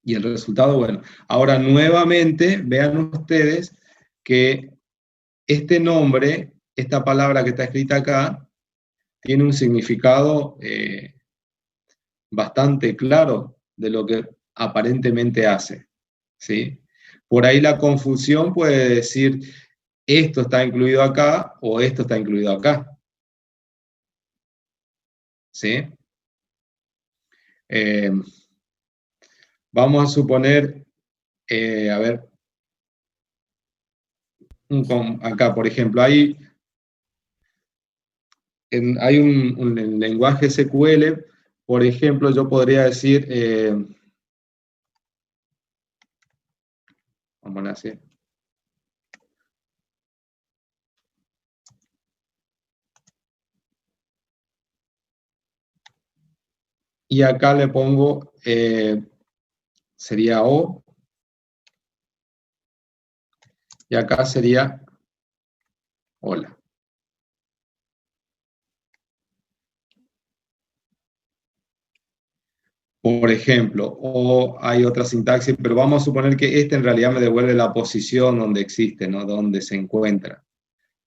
y el resultado, bueno. Ahora nuevamente, vean ustedes que este nombre, esta palabra que está escrita acá, tiene un significado bastante claro de lo que aparentemente hace, ¿sí? Por ahí la confusión puede decir, esto está incluido acá o esto está incluido acá, ¿sí? Vamos a suponer, a ver, acá, por ejemplo, hay un lenguaje SQL, por ejemplo, yo podría decir, vamos a poner así. Y acá le pongo, sería O, y acá sería hola. Por ejemplo, o hay otra sintaxis, pero vamos a suponer que este en realidad me devuelve la posición donde existe, ¿no? Donde se encuentra.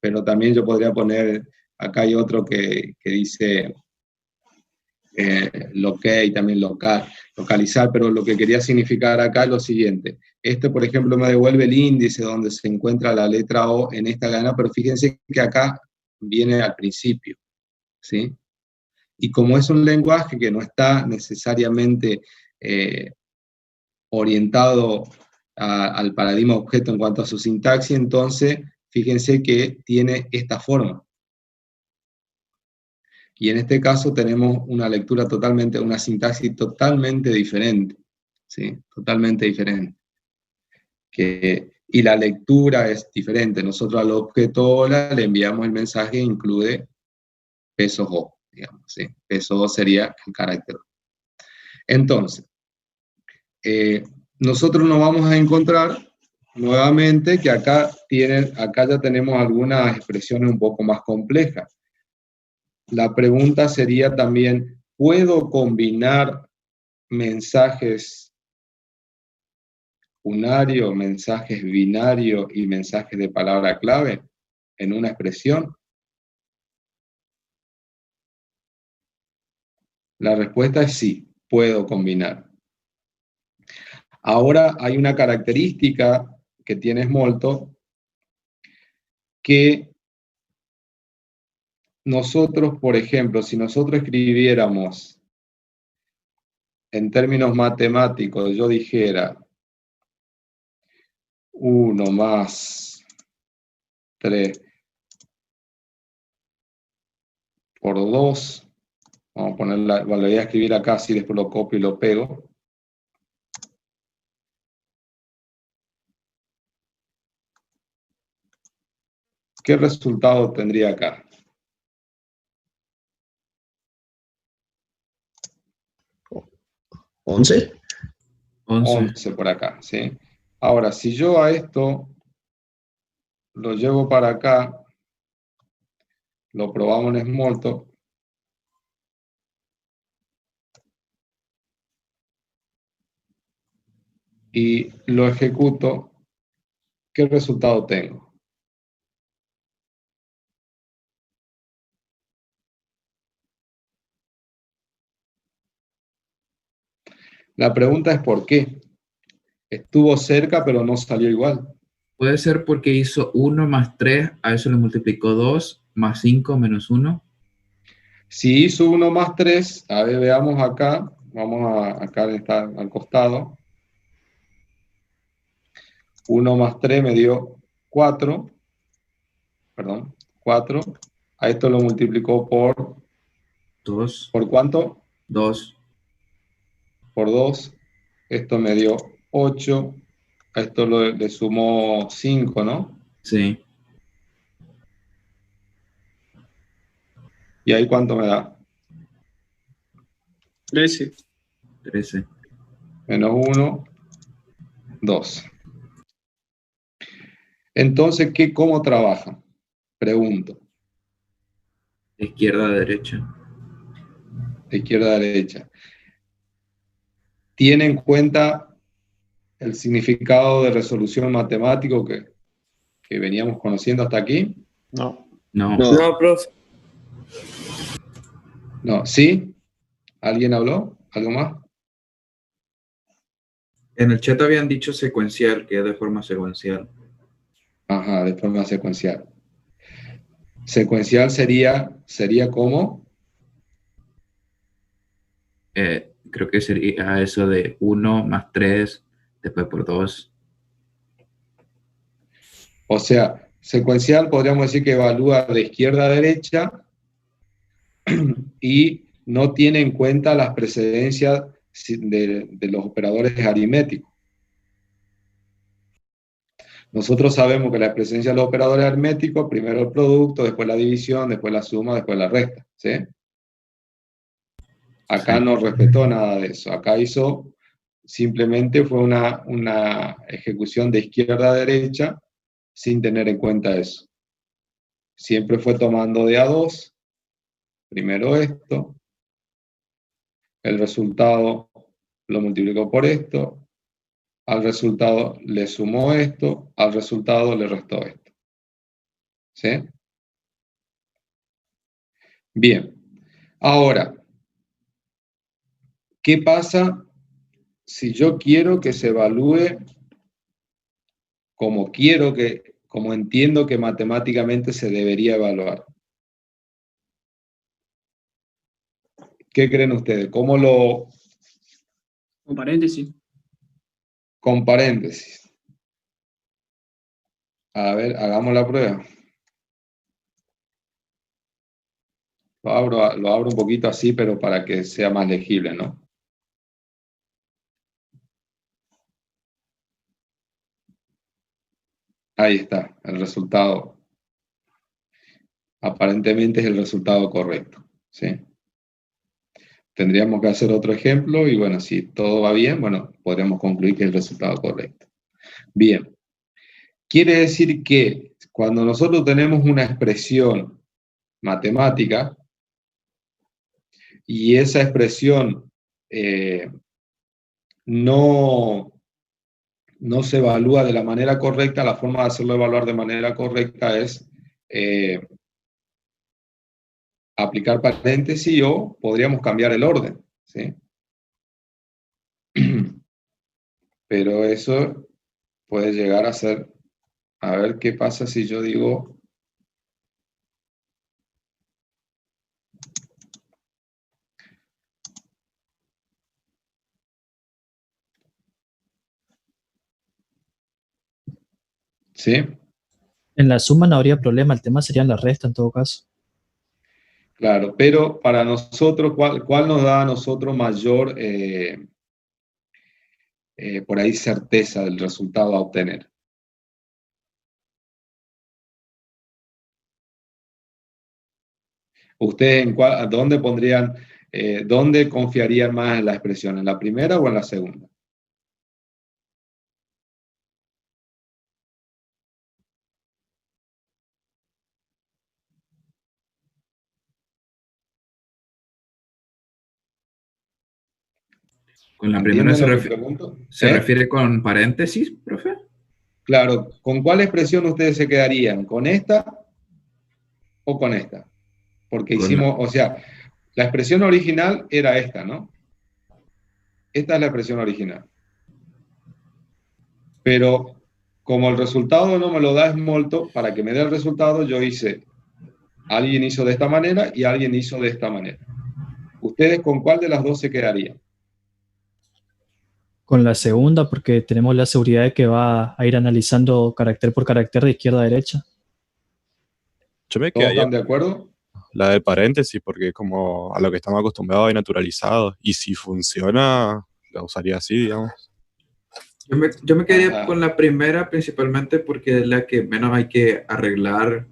Pero también yo podría poner, acá hay otro que dice locate, también localizar, pero lo que quería significar acá es lo siguiente. Este, por ejemplo, me devuelve el índice donde se encuentra la letra O en esta cadena, pero fíjense que acá viene al principio, ¿sí? Y como es un lenguaje que no está necesariamente orientado al paradigma objeto en cuanto a su sintaxis, entonces fíjense que tiene esta forma. Y en este caso tenemos una lectura totalmente, una sintaxis totalmente diferente, ¿sí? Totalmente diferente. Y la lectura es diferente. Nosotros al objeto hola le enviamos el mensaje que incluye peso O, digamos, ¿sí? Peso O sería el carácter. Entonces, nosotros nos vamos a encontrar nuevamente que acá ya tenemos algunas expresiones un poco más complejas. La pregunta sería también, ¿puedo combinar mensajes unarios, mensajes binarios y mensajes de palabra clave en una expresión? La respuesta es sí, puedo combinar. Ahora hay una característica que tiene Smalltalk que nosotros, por ejemplo, si nosotros escribiéramos en términos matemáticos, yo dijera 1 más 3 por 2, vamos a ponerla, bueno, lo voy a escribir acá, así después lo copio y lo pego. ¿Qué resultado tendría acá? 11. 11 por acá, ¿sí? Ahora, si yo a esto lo llevo para acá, lo probamos en Smalltalk, y lo ejecuto, ¿qué resultado tengo? La pregunta es ¿por qué? Estuvo cerca, pero no salió igual. Puede ser porque hizo 1 más 3, a eso le multiplicó 2 más 5 menos 1. Si hizo 1 más 3, a ver, veamos acá, acá está al costado. 1 más 3 me dio 4, perdón, 4. A esto lo multiplicó por 2. ¿por cuánto? 2. Por 2. Esto me dio 8. A esto le sumó 5, ¿no? Sí. ¿Y ahí cuánto me da? 13. 13. Menos 1, 2. Entonces, ¿cómo trabaja? Pregunto. De izquierda a derecha. De izquierda a derecha. ¿Tiene en cuenta el significado de resolución matemático que veníamos conociendo hasta aquí? No. No. No, profe. No. ¿Sí? ¿Alguien habló? ¿Algo más? En el chat habían dicho secuencial, que es de forma secuencial. Ajá, de forma secuencial. Secuencial sería ¿cómo? Creo que sería eso de 1 más 3, después por 2. O sea, secuencial podríamos decir que evalúa de izquierda a derecha y no tiene en cuenta las precedencias de los operadores aritméticos. Nosotros sabemos que la presencia de los operadores aritméticos, primero el producto, después la división, después la suma, después la resta, ¿sí? Acá Sí. no respetó nada de eso. Acá simplemente fue una ejecución de izquierda a derecha sin tener en cuenta eso. Siempre fue tomando de a 2, primero esto, el resultado lo multiplicó por esto, al resultado le sumó esto, al resultado le restó esto. ¿Sí? Bien. Ahora, ¿qué pasa si yo quiero que se evalúe como entiendo que matemáticamente se debería evaluar? ¿Qué creen ustedes? ¿Cómo lo...? Con paréntesis. Con paréntesis. A ver, hagamos la prueba. Lo abro un poquito así, pero para que sea más legible, ¿no? Ahí está, el resultado. Aparentemente es el resultado correcto, ¿sí? Tendríamos que hacer otro ejemplo y bueno, si todo va bien, bueno, podríamos concluir que es el resultado correcto. Bien. Quiere decir que cuando nosotros tenemos una expresión matemática y esa expresión no se evalúa de la manera correcta, la forma de hacerlo evaluar de manera correcta es aplicar paréntesis o podríamos cambiar el orden, ¿sí? Pero eso puede llegar a ser, a ver qué pasa si yo digo, ¿sí? En la suma no habría problema, el tema sería en la resta en todo caso. Claro, pero para nosotros, ¿cuál nos da a nosotros mayor, por ahí, certeza del resultado a obtener? ¿Ustedes dónde pondrían, dónde confiarían más en la expresión, en la primera o en la segunda? Con la primera ¿Entienden lo que pregunto? ¿Se refiere con paréntesis, profe? Claro, ¿con cuál expresión ustedes se quedarían? ¿Con esta o con esta? Porque hicimos, o sea, la expresión original era esta, ¿no? Esta es la expresión original. Pero como el resultado no me lo da Smalltalk, para que me dé el resultado yo hice Alguien hizo de esta manera y alguien hizo de esta manera. ¿Ustedes con cuál de las dos se quedarían? Con la segunda, porque tenemos la seguridad de que va a ir analizando carácter por carácter de izquierda a derecha. Yo me ¿Todos quedaría están de acuerdo? la del paréntesis, porque es como a lo que estamos acostumbrados y naturalizados. Y si funciona, la usaría así, digamos. Yo me quedaría Ajá. con la primera principalmente porque es la que menos hay que arreglar,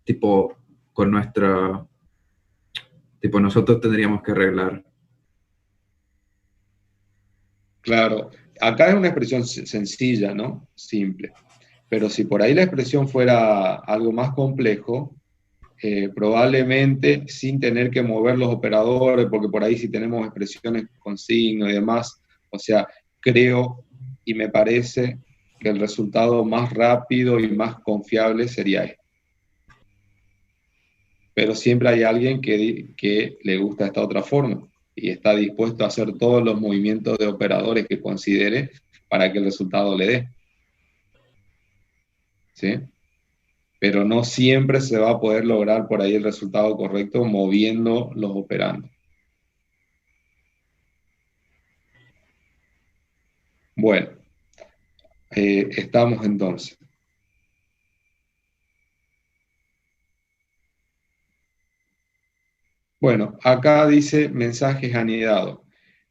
tipo, con nuestra... Tipo, nosotros tendríamos que arreglar. Claro, acá es una expresión sencilla, ¿no? Simple. Pero si por ahí la expresión fuera algo más complejo, probablemente sin tener que mover los operadores, porque por ahí si tenemos expresiones con signo y demás, o sea, creo y me parece que el resultado más rápido y más confiable sería este. Pero siempre hay alguien que le gusta esta otra forma y está dispuesto a hacer todos los movimientos de operadores que considere para que el resultado le dé. ¿Sí? Pero no siempre se va a poder lograr por ahí el resultado correcto moviendo los operandos. Bueno, estamos entonces. Bueno, acá dice mensajes anidados.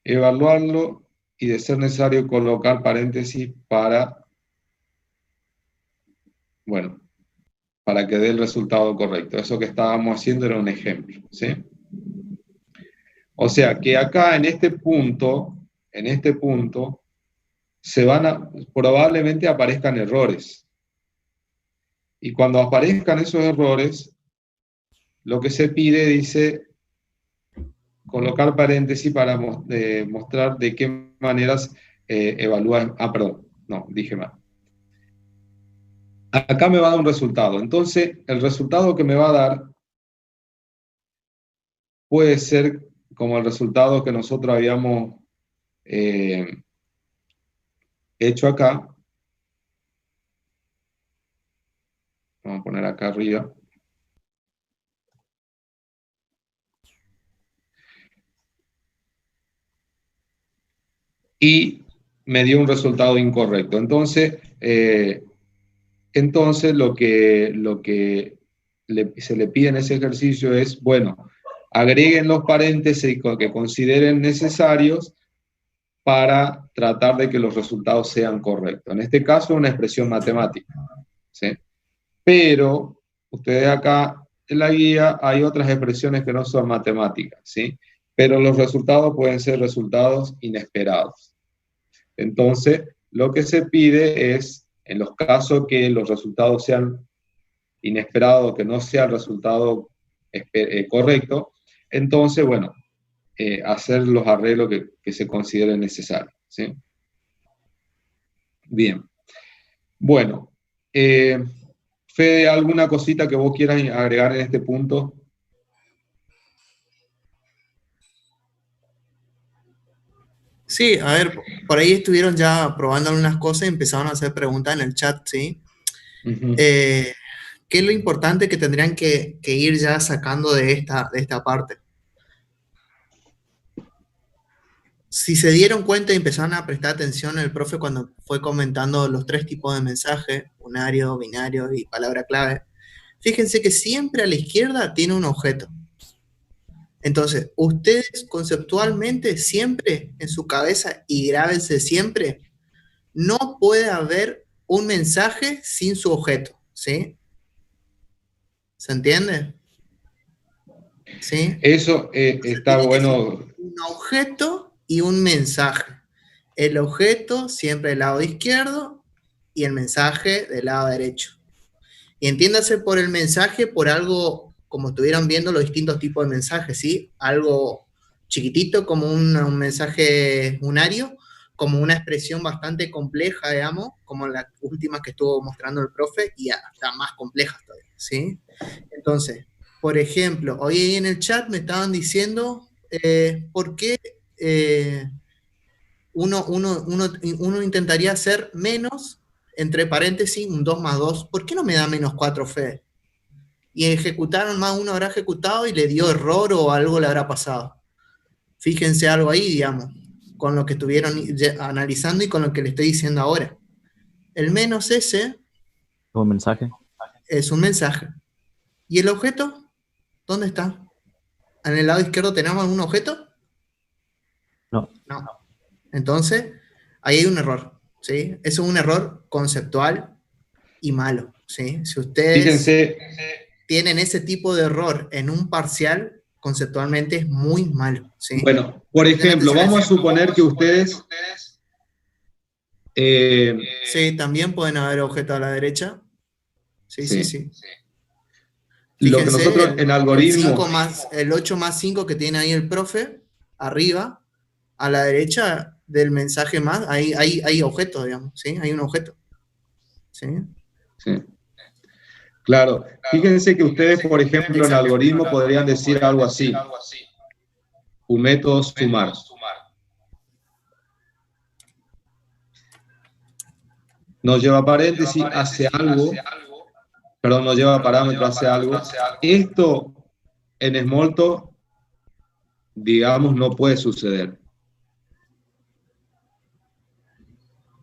Evaluarlo y de ser necesario colocar paréntesis para, bueno, para que dé el resultado correcto. Eso que estábamos haciendo era un ejemplo, ¿sí? O sea que acá en este punto, probablemente aparezcan errores. Y cuando aparezcan esos errores, lo que se pide, dice, colocar paréntesis para mostrar de qué maneras evalúan. Ah, perdón, no, dije mal. Acá me va a dar un resultado. Entonces, el resultado que me va a dar puede ser como el resultado que nosotros habíamos hecho acá. Vamos a poner acá arriba. Y me dio un resultado incorrecto. Entonces lo que se le pide en ese ejercicio es, bueno, agreguen los paréntesis que consideren necesarios para tratar de que los resultados sean correctos. En este caso, una expresión matemática, ¿sí? Pero ustedes acá en la guía hay otras expresiones que no son matemáticas, ¿sí? Pero los resultados pueden ser resultados inesperados. Entonces, lo que se pide es, en los casos que los resultados sean inesperados, que no sea el resultado correcto, entonces, bueno, hacer los arreglos que se consideren necesarios, ¿sí? Bien. Bueno, Fede, ¿alguna cosita que vos quieras agregar en este punto? Sí, a ver, por ahí estuvieron ya probando algunas cosas y empezaron a hacer preguntas en el chat, ¿sí? ¿Qué es lo importante que tendrían que ir ya sacando de esta parte? Si se dieron cuenta y empezaron a prestar atención el profe cuando fue comentando los 3 tipos de mensaje, unario, binario y palabra clave, fíjense que siempre a la izquierda tiene un objeto. Entonces, ustedes conceptualmente siempre en su cabeza, y grábense siempre, no puede haber un mensaje sin su objeto, ¿sí? ¿Se entiende? ¿Sí? Eso está bueno. Un objeto y un mensaje. El objeto siempre del lado izquierdo y el mensaje del lado derecho. Y entiéndase por el mensaje por algo, como estuvieron viendo los distintos tipos de mensajes, ¿sí? Algo chiquitito como un mensaje unario, como una expresión bastante compleja, digamos, como la última que estuvo mostrando el profe, y hasta más complejas todavía, ¿sí? Entonces, por ejemplo, hoy en el chat me estaban diciendo por qué uno intentaría hacer menos, entre paréntesis, un 2 más 2. ¿Por qué no me da menos 4, Fede? y ejecutaron, más uno habrá ejecutado y le dio error o algo le habrá pasado. Fíjense algo ahí, digamos, con lo que estuvieron analizando y con lo que le estoy diciendo ahora. El menos ese ¿Un mensaje? es un mensaje. ¿Y el objeto? ¿Dónde está? ¿En el lado izquierdo tenemos algún objeto? No. No. Entonces, ahí hay un error, ¿sí? Eso es un error conceptual y malo, ¿sí? Si ustedes Fíjense, tienen ese tipo de error en un parcial, conceptualmente es muy malo, ¿sí? bueno, por ejemplo, vamos a suponer que ustedes... Sí, también pueden haber objetos a la derecha. Sí, sí, sí. sí. Lo que Fíjense, nosotros en algoritmo... el 8 más 5 que tiene ahí el profe, arriba, a la derecha del mensaje más, hay objetos, digamos, ¿sí? Hay un objeto. ¿Sí? Sí. Claro, fíjense que ustedes, por ejemplo, en algoritmo podrían decir algo así. Un método sumar. Nos lleva paréntesis, hace algo, perdón, nos lleva parámetro, hace algo. Esto en Smalltalk, digamos, no puede suceder.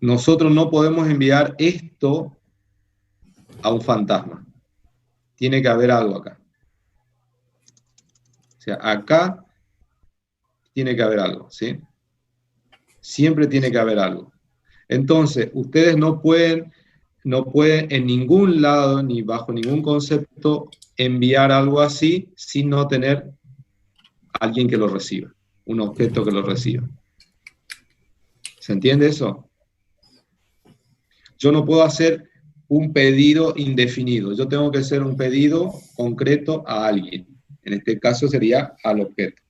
Nosotros no podemos enviar esto a un fantasma. Tiene que haber algo acá. O sea, acá tiene que haber algo, ¿sí? Siempre tiene que haber algo. Entonces, ustedes no pueden en ningún lado, ni bajo ningún concepto, enviar algo así sin no tener alguien que lo reciba, un objeto que lo reciba. ¿Se entiende eso? Yo no puedo hacer un pedido indefinido, yo tengo que hacer un pedido concreto a alguien. En este caso sería al objeto.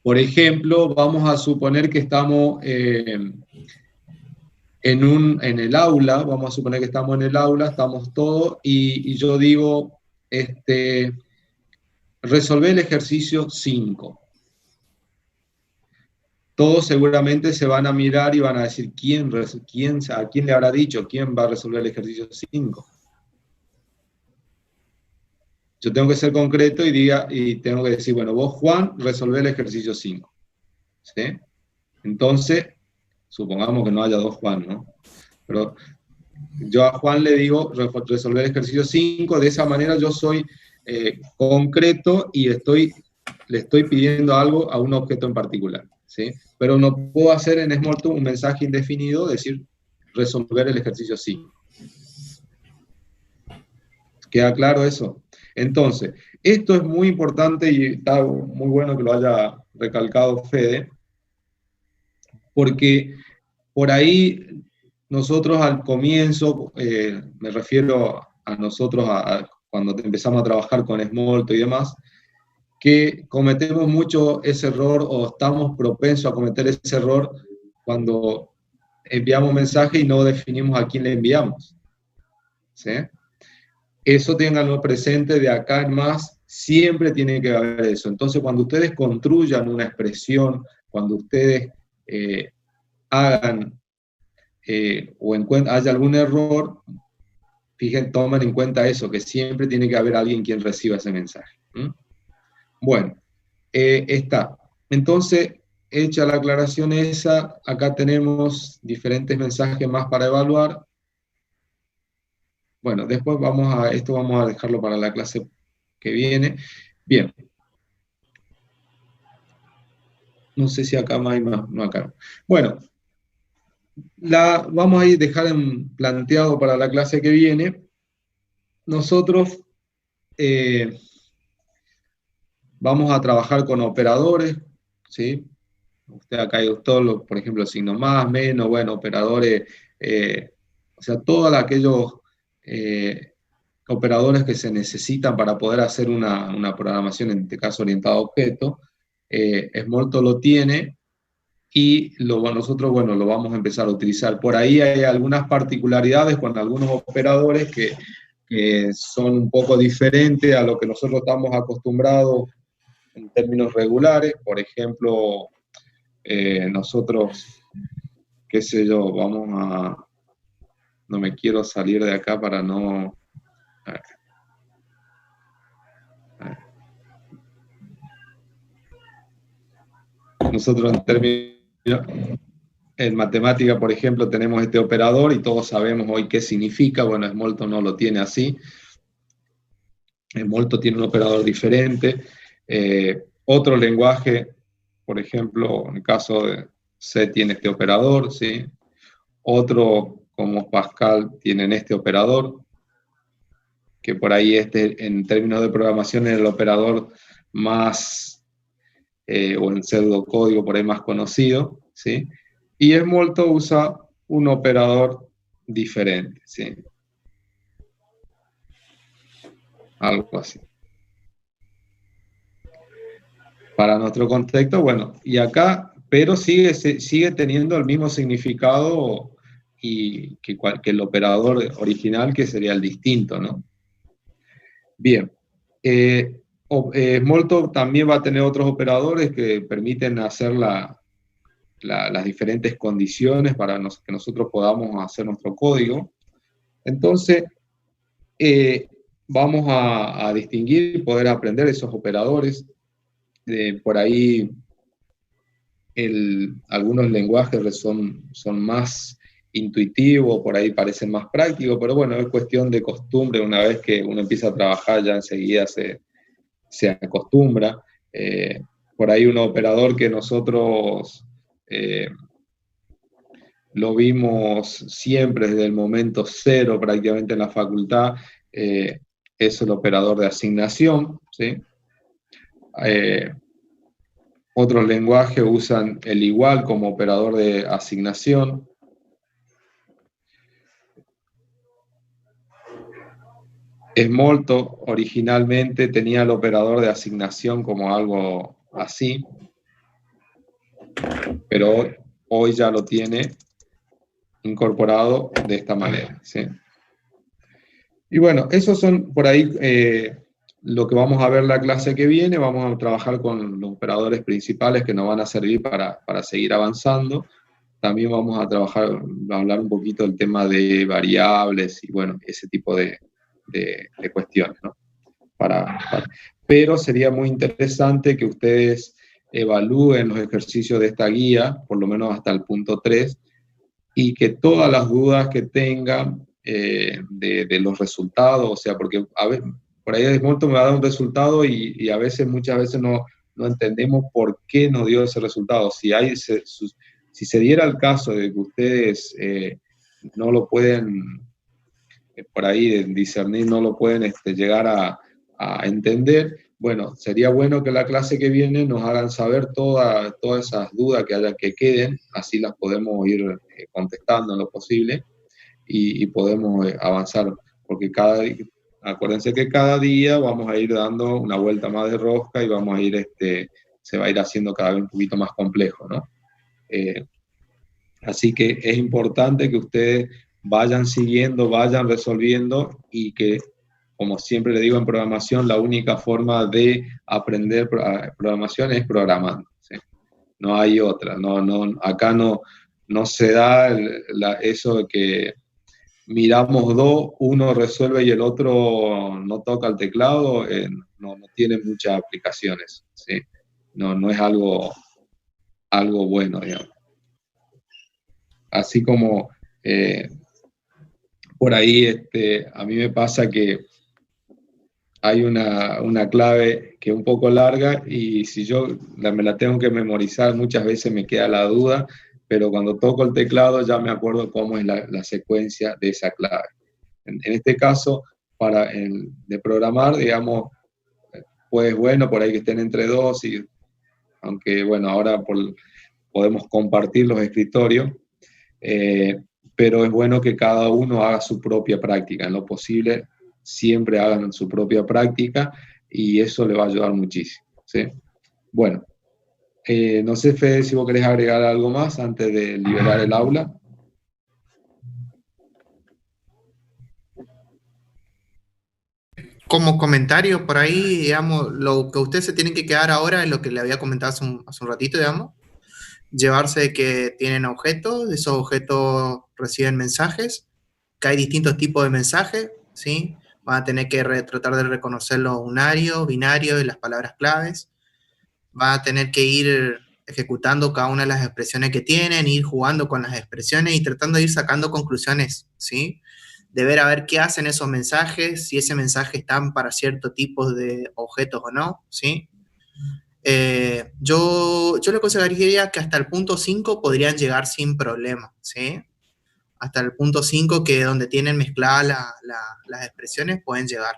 Por ejemplo, vamos a suponer que estamos en el aula, vamos a suponer que estamos en el aula, estamos todos, y yo digo, resolver el ejercicio 5. Todos seguramente se van a mirar y van a decir, ¿a quién le habrá dicho? ¿Quién va a resolver el ejercicio 5? Yo tengo que ser concreto y tengo que decir, bueno, vos, Juan, resolvé el ejercicio 5. ¿Sí? Entonces, supongamos que no haya dos Juan, ¿no? Pero yo a Juan le digo, resolver el ejercicio 5, de esa manera yo soy concreto y le estoy pidiendo algo a un objeto en particular, ¿sí? Pero no puedo hacer en Smalltalk un mensaje indefinido, decir, resolver el ejercicio 5. ¿Queda claro eso? Entonces, esto es muy importante y está muy bueno que lo haya recalcado Fede, porque por ahí nosotros al comienzo, me refiero a nosotros cuando empezamos a trabajar con Smalltalk y demás, que cometemos mucho ese error o estamos propensos a cometer ese error cuando enviamos mensaje y no definimos a quién le enviamos. ¿Sí? Eso ténganlo presente, de acá en más, siempre tiene que haber eso. Entonces, cuando ustedes construyan una expresión, cuando ustedes hagan o haya algún error, tomen en cuenta eso, que siempre tiene que haber alguien quien reciba ese mensaje. Bueno, está. Entonces, hecha la aclaración esa, acá tenemos diferentes mensajes más para evaluar. Bueno, después esto vamos a dejarlo para la clase que viene. Bien. No sé si acá más hay más, no acá. Bueno, vamos a dejar planteado para la clase que viene. Nosotros vamos a trabajar con operadores, ¿sí? Usted acá hay todo, por ejemplo, signos más, menos, bueno, operadores, o sea, todos aquellos operadores que se necesitan para poder hacer una programación, en este caso orientada a objetos. Smalltalk lo tiene y nosotros, bueno, lo vamos a empezar a utilizar. Por ahí hay algunas particularidades con algunos operadores que son un poco diferentes a lo que nosotros estamos acostumbrados en términos regulares. Por ejemplo, nosotros, qué sé yo, no me quiero salir de acá para no... nosotros en matemática, por ejemplo, tenemos este operador y todos sabemos hoy qué significa. Bueno, Smalltalk no lo tiene así. Smalltalk tiene un operador diferente. Otro lenguaje, por ejemplo, en el caso de C tiene este operador, ¿sí? Otro, como Pascal, tienen este operador, que por ahí en términos de programación es el operador más, o en pseudocódigo por ahí más conocido, ¿sí? Y Smalltalk usa un operador diferente, ¿sí? Algo así. Para nuestro contexto, bueno, y acá, pero sigue teniendo el mismo significado y que el operador original, que sería el distinto, ¿no? Bien. Smalltalk también va a tener otros operadores que permiten hacer las diferentes condiciones para que nosotros podamos hacer nuestro código. Entonces, vamos a distinguir y poder aprender esos operadores. Por ahí algunos lenguajes son más intuitivos, por ahí parecen más prácticos, pero bueno, es cuestión de costumbre. Una vez que uno empieza a trabajar, ya enseguida se acostumbra. Por ahí un operador que nosotros lo vimos siempre desde el momento cero prácticamente en la facultad, es el operador de asignación, ¿sí? Otros lenguajes usan el igual como operador de asignación. Smalltalk originalmente tenía el operador de asignación como algo así, pero hoy ya lo tiene incorporado de esta manera, ¿sí? Y bueno, esos son por ahí lo que vamos a ver la clase que viene. Vamos a trabajar con los operadores principales que nos van a servir para seguir avanzando. También vamos a hablar un poquito del tema de variables y bueno, ese tipo de cuestiones, ¿no? Pero sería muy interesante que ustedes evalúen los ejercicios de esta guía, por lo menos hasta el punto 3, y que todas las dudas que tengan de los resultados, o sea, porque por ahí de momento me va a dar un resultado y muchas veces no entendemos por qué nos dio ese resultado. Si se diera el caso de que ustedes no lo pueden, por ahí discernir, no lo pueden llegar a entender, bueno, sería bueno que la clase que viene nos hagan saber todas esas dudas que queden, así las podemos ir contestando en lo posible y podemos avanzar, porque acuérdense que cada día vamos a ir dando una vuelta más de rosca y vamos a ir, se va a ir haciendo cada vez un poquito más complejo, ¿no? Así que es importante que ustedes vayan siguiendo, vayan resolviendo y que, como siempre le digo en programación, la única forma de aprender programación es programando, ¿sí? No hay otra. Acá no se da eso de que miramos dos, uno resuelve y el otro no toca el teclado. No tiene muchas aplicaciones, ¿sí? No es algo bueno, digamos. Así como por ahí a mí me pasa que hay una clave que es un poco larga y si yo me la tengo que memorizar, muchas veces me queda la duda, pero cuando toco el teclado ya me acuerdo cómo es la secuencia de esa clave. En este caso, de programar, digamos, pues bueno, por ahí que estén entre dos, aunque bueno, ahora podemos compartir los escritorios, pero es bueno que cada uno haga su propia práctica, en lo posible siempre hagan su propia práctica y eso le va a ayudar muchísimo, ¿sí? Bueno, no sé, Fede, si vos querés agregar algo más antes de liberar el aula. Como comentario por ahí, digamos, lo que ustedes se tienen que quedar ahora es lo que le había comentado hace un ratito, digamos, llevarse de que tienen objetos, esos objetos reciben mensajes, que hay distintos tipos de mensajes, ¿sí? Van a tener que tratar de reconocer los unarios, binarios y las palabras claves. Van a tener que ir ejecutando cada una de las expresiones que tienen, ir jugando con las expresiones y tratando de ir sacando conclusiones, ¿sí? De ver a ver qué hacen esos mensajes, si ese mensaje están para cierto tipo de objetos o no, ¿sí? Yo le aconsejaría que hasta el punto 5 podrían llegar sin problema, ¿sí? Hasta el punto 5, que donde tienen mezcladas las expresiones, pueden llegar.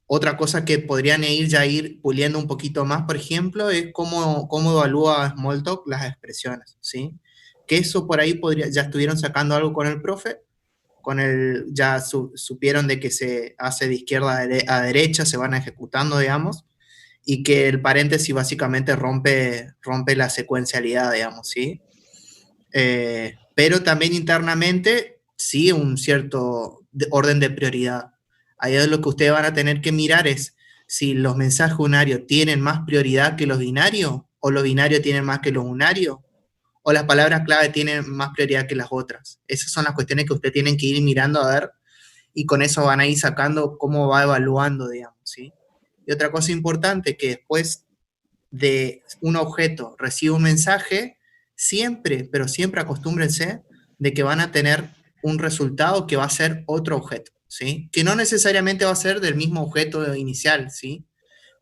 Otra cosa que podrían ir puliendo un poquito más, por ejemplo, es cómo evalúa Smalltalk las expresiones, ¿sí? Que eso por ahí ya estuvieron sacando algo con el profe, ya supieron de que se hace de izquierda a derecha, se van ejecutando, digamos, y que el paréntesis básicamente rompe la secuencialidad, digamos, ¿sí? Pero también internamente sí un cierto orden de prioridad. Ahí es lo que ustedes van a tener que mirar es si los mensajes unarios tienen más prioridad que los binarios, o los binarios tienen más que los unarios, o las palabras clave tienen más prioridad que las otras. Esas son las cuestiones que ustedes tienen que ir mirando a ver, y con eso van a ir sacando cómo va evaluando, digamos, ¿sí? Y otra cosa importante, que después de un objeto recibe un mensaje, siempre, pero siempre acostúmbrense de que van a tener un resultado que va a ser otro objeto, ¿sí? Que no necesariamente va a ser del mismo objeto inicial, ¿sí?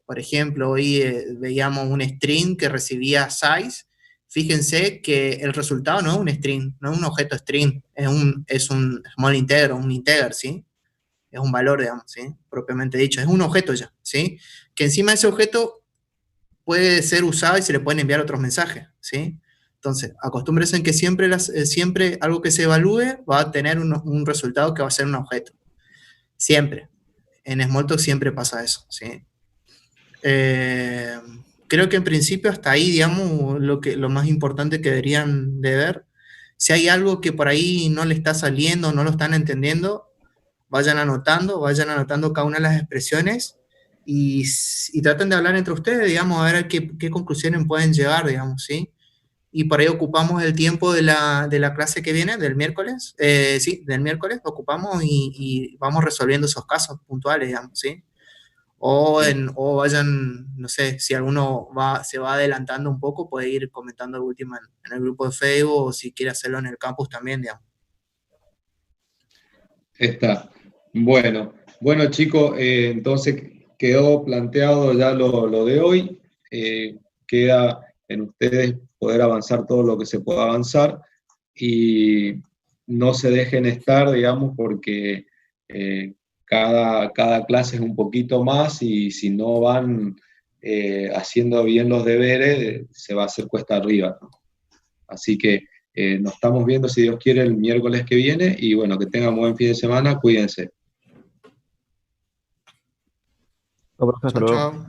Por ejemplo, hoy veíamos un string que recibía size. Fíjense que el resultado no es un string, no es un objeto string, es un small integer, un integer, ¿sí? Es un valor, digamos, ¿sí? Propiamente dicho, es un objeto ya, ¿sí? Que encima de ese objeto puede ser usado y se le pueden enviar otros mensajes, ¿sí? Entonces, acostúmbrense en que siempre algo que se evalúe va a tener un resultado que va a ser un objeto. Siempre. En Smalltalk siempre pasa eso, ¿sí? Creo que en principio hasta ahí, digamos, lo más importante que deberían de ver. Si hay algo que por ahí no le está saliendo, no lo están entendiendo, vayan anotando cada una de las expresiones y traten de hablar entre ustedes, digamos, a ver qué conclusiones pueden llegar, digamos, ¿sí? Y por ahí ocupamos el tiempo de la clase que viene, del miércoles, sí, del miércoles, ocupamos y vamos resolviendo esos casos puntuales, digamos, ¿sí? O vayan, no sé, si alguno se va adelantando un poco, puede ir comentando de última en el grupo de Facebook, o si quiere hacerlo en el campus también, digamos. Está. Bueno, chicos, entonces quedó planteado ya lo de hoy. Queda en ustedes poder avanzar todo lo que se pueda avanzar y no se dejen estar, digamos, porque cada clase es un poquito más y si no van haciendo bien los deberes, se va a hacer cuesta arriba, ¿no? Así que nos estamos viendo, si Dios quiere, el miércoles que viene y bueno, que tengan buen fin de semana, cuídense. Hasta luego.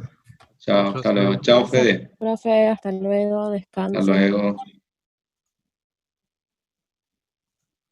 Chao, hasta luego. Chao, Fede. Profe, hasta luego, descanse. Hasta luego.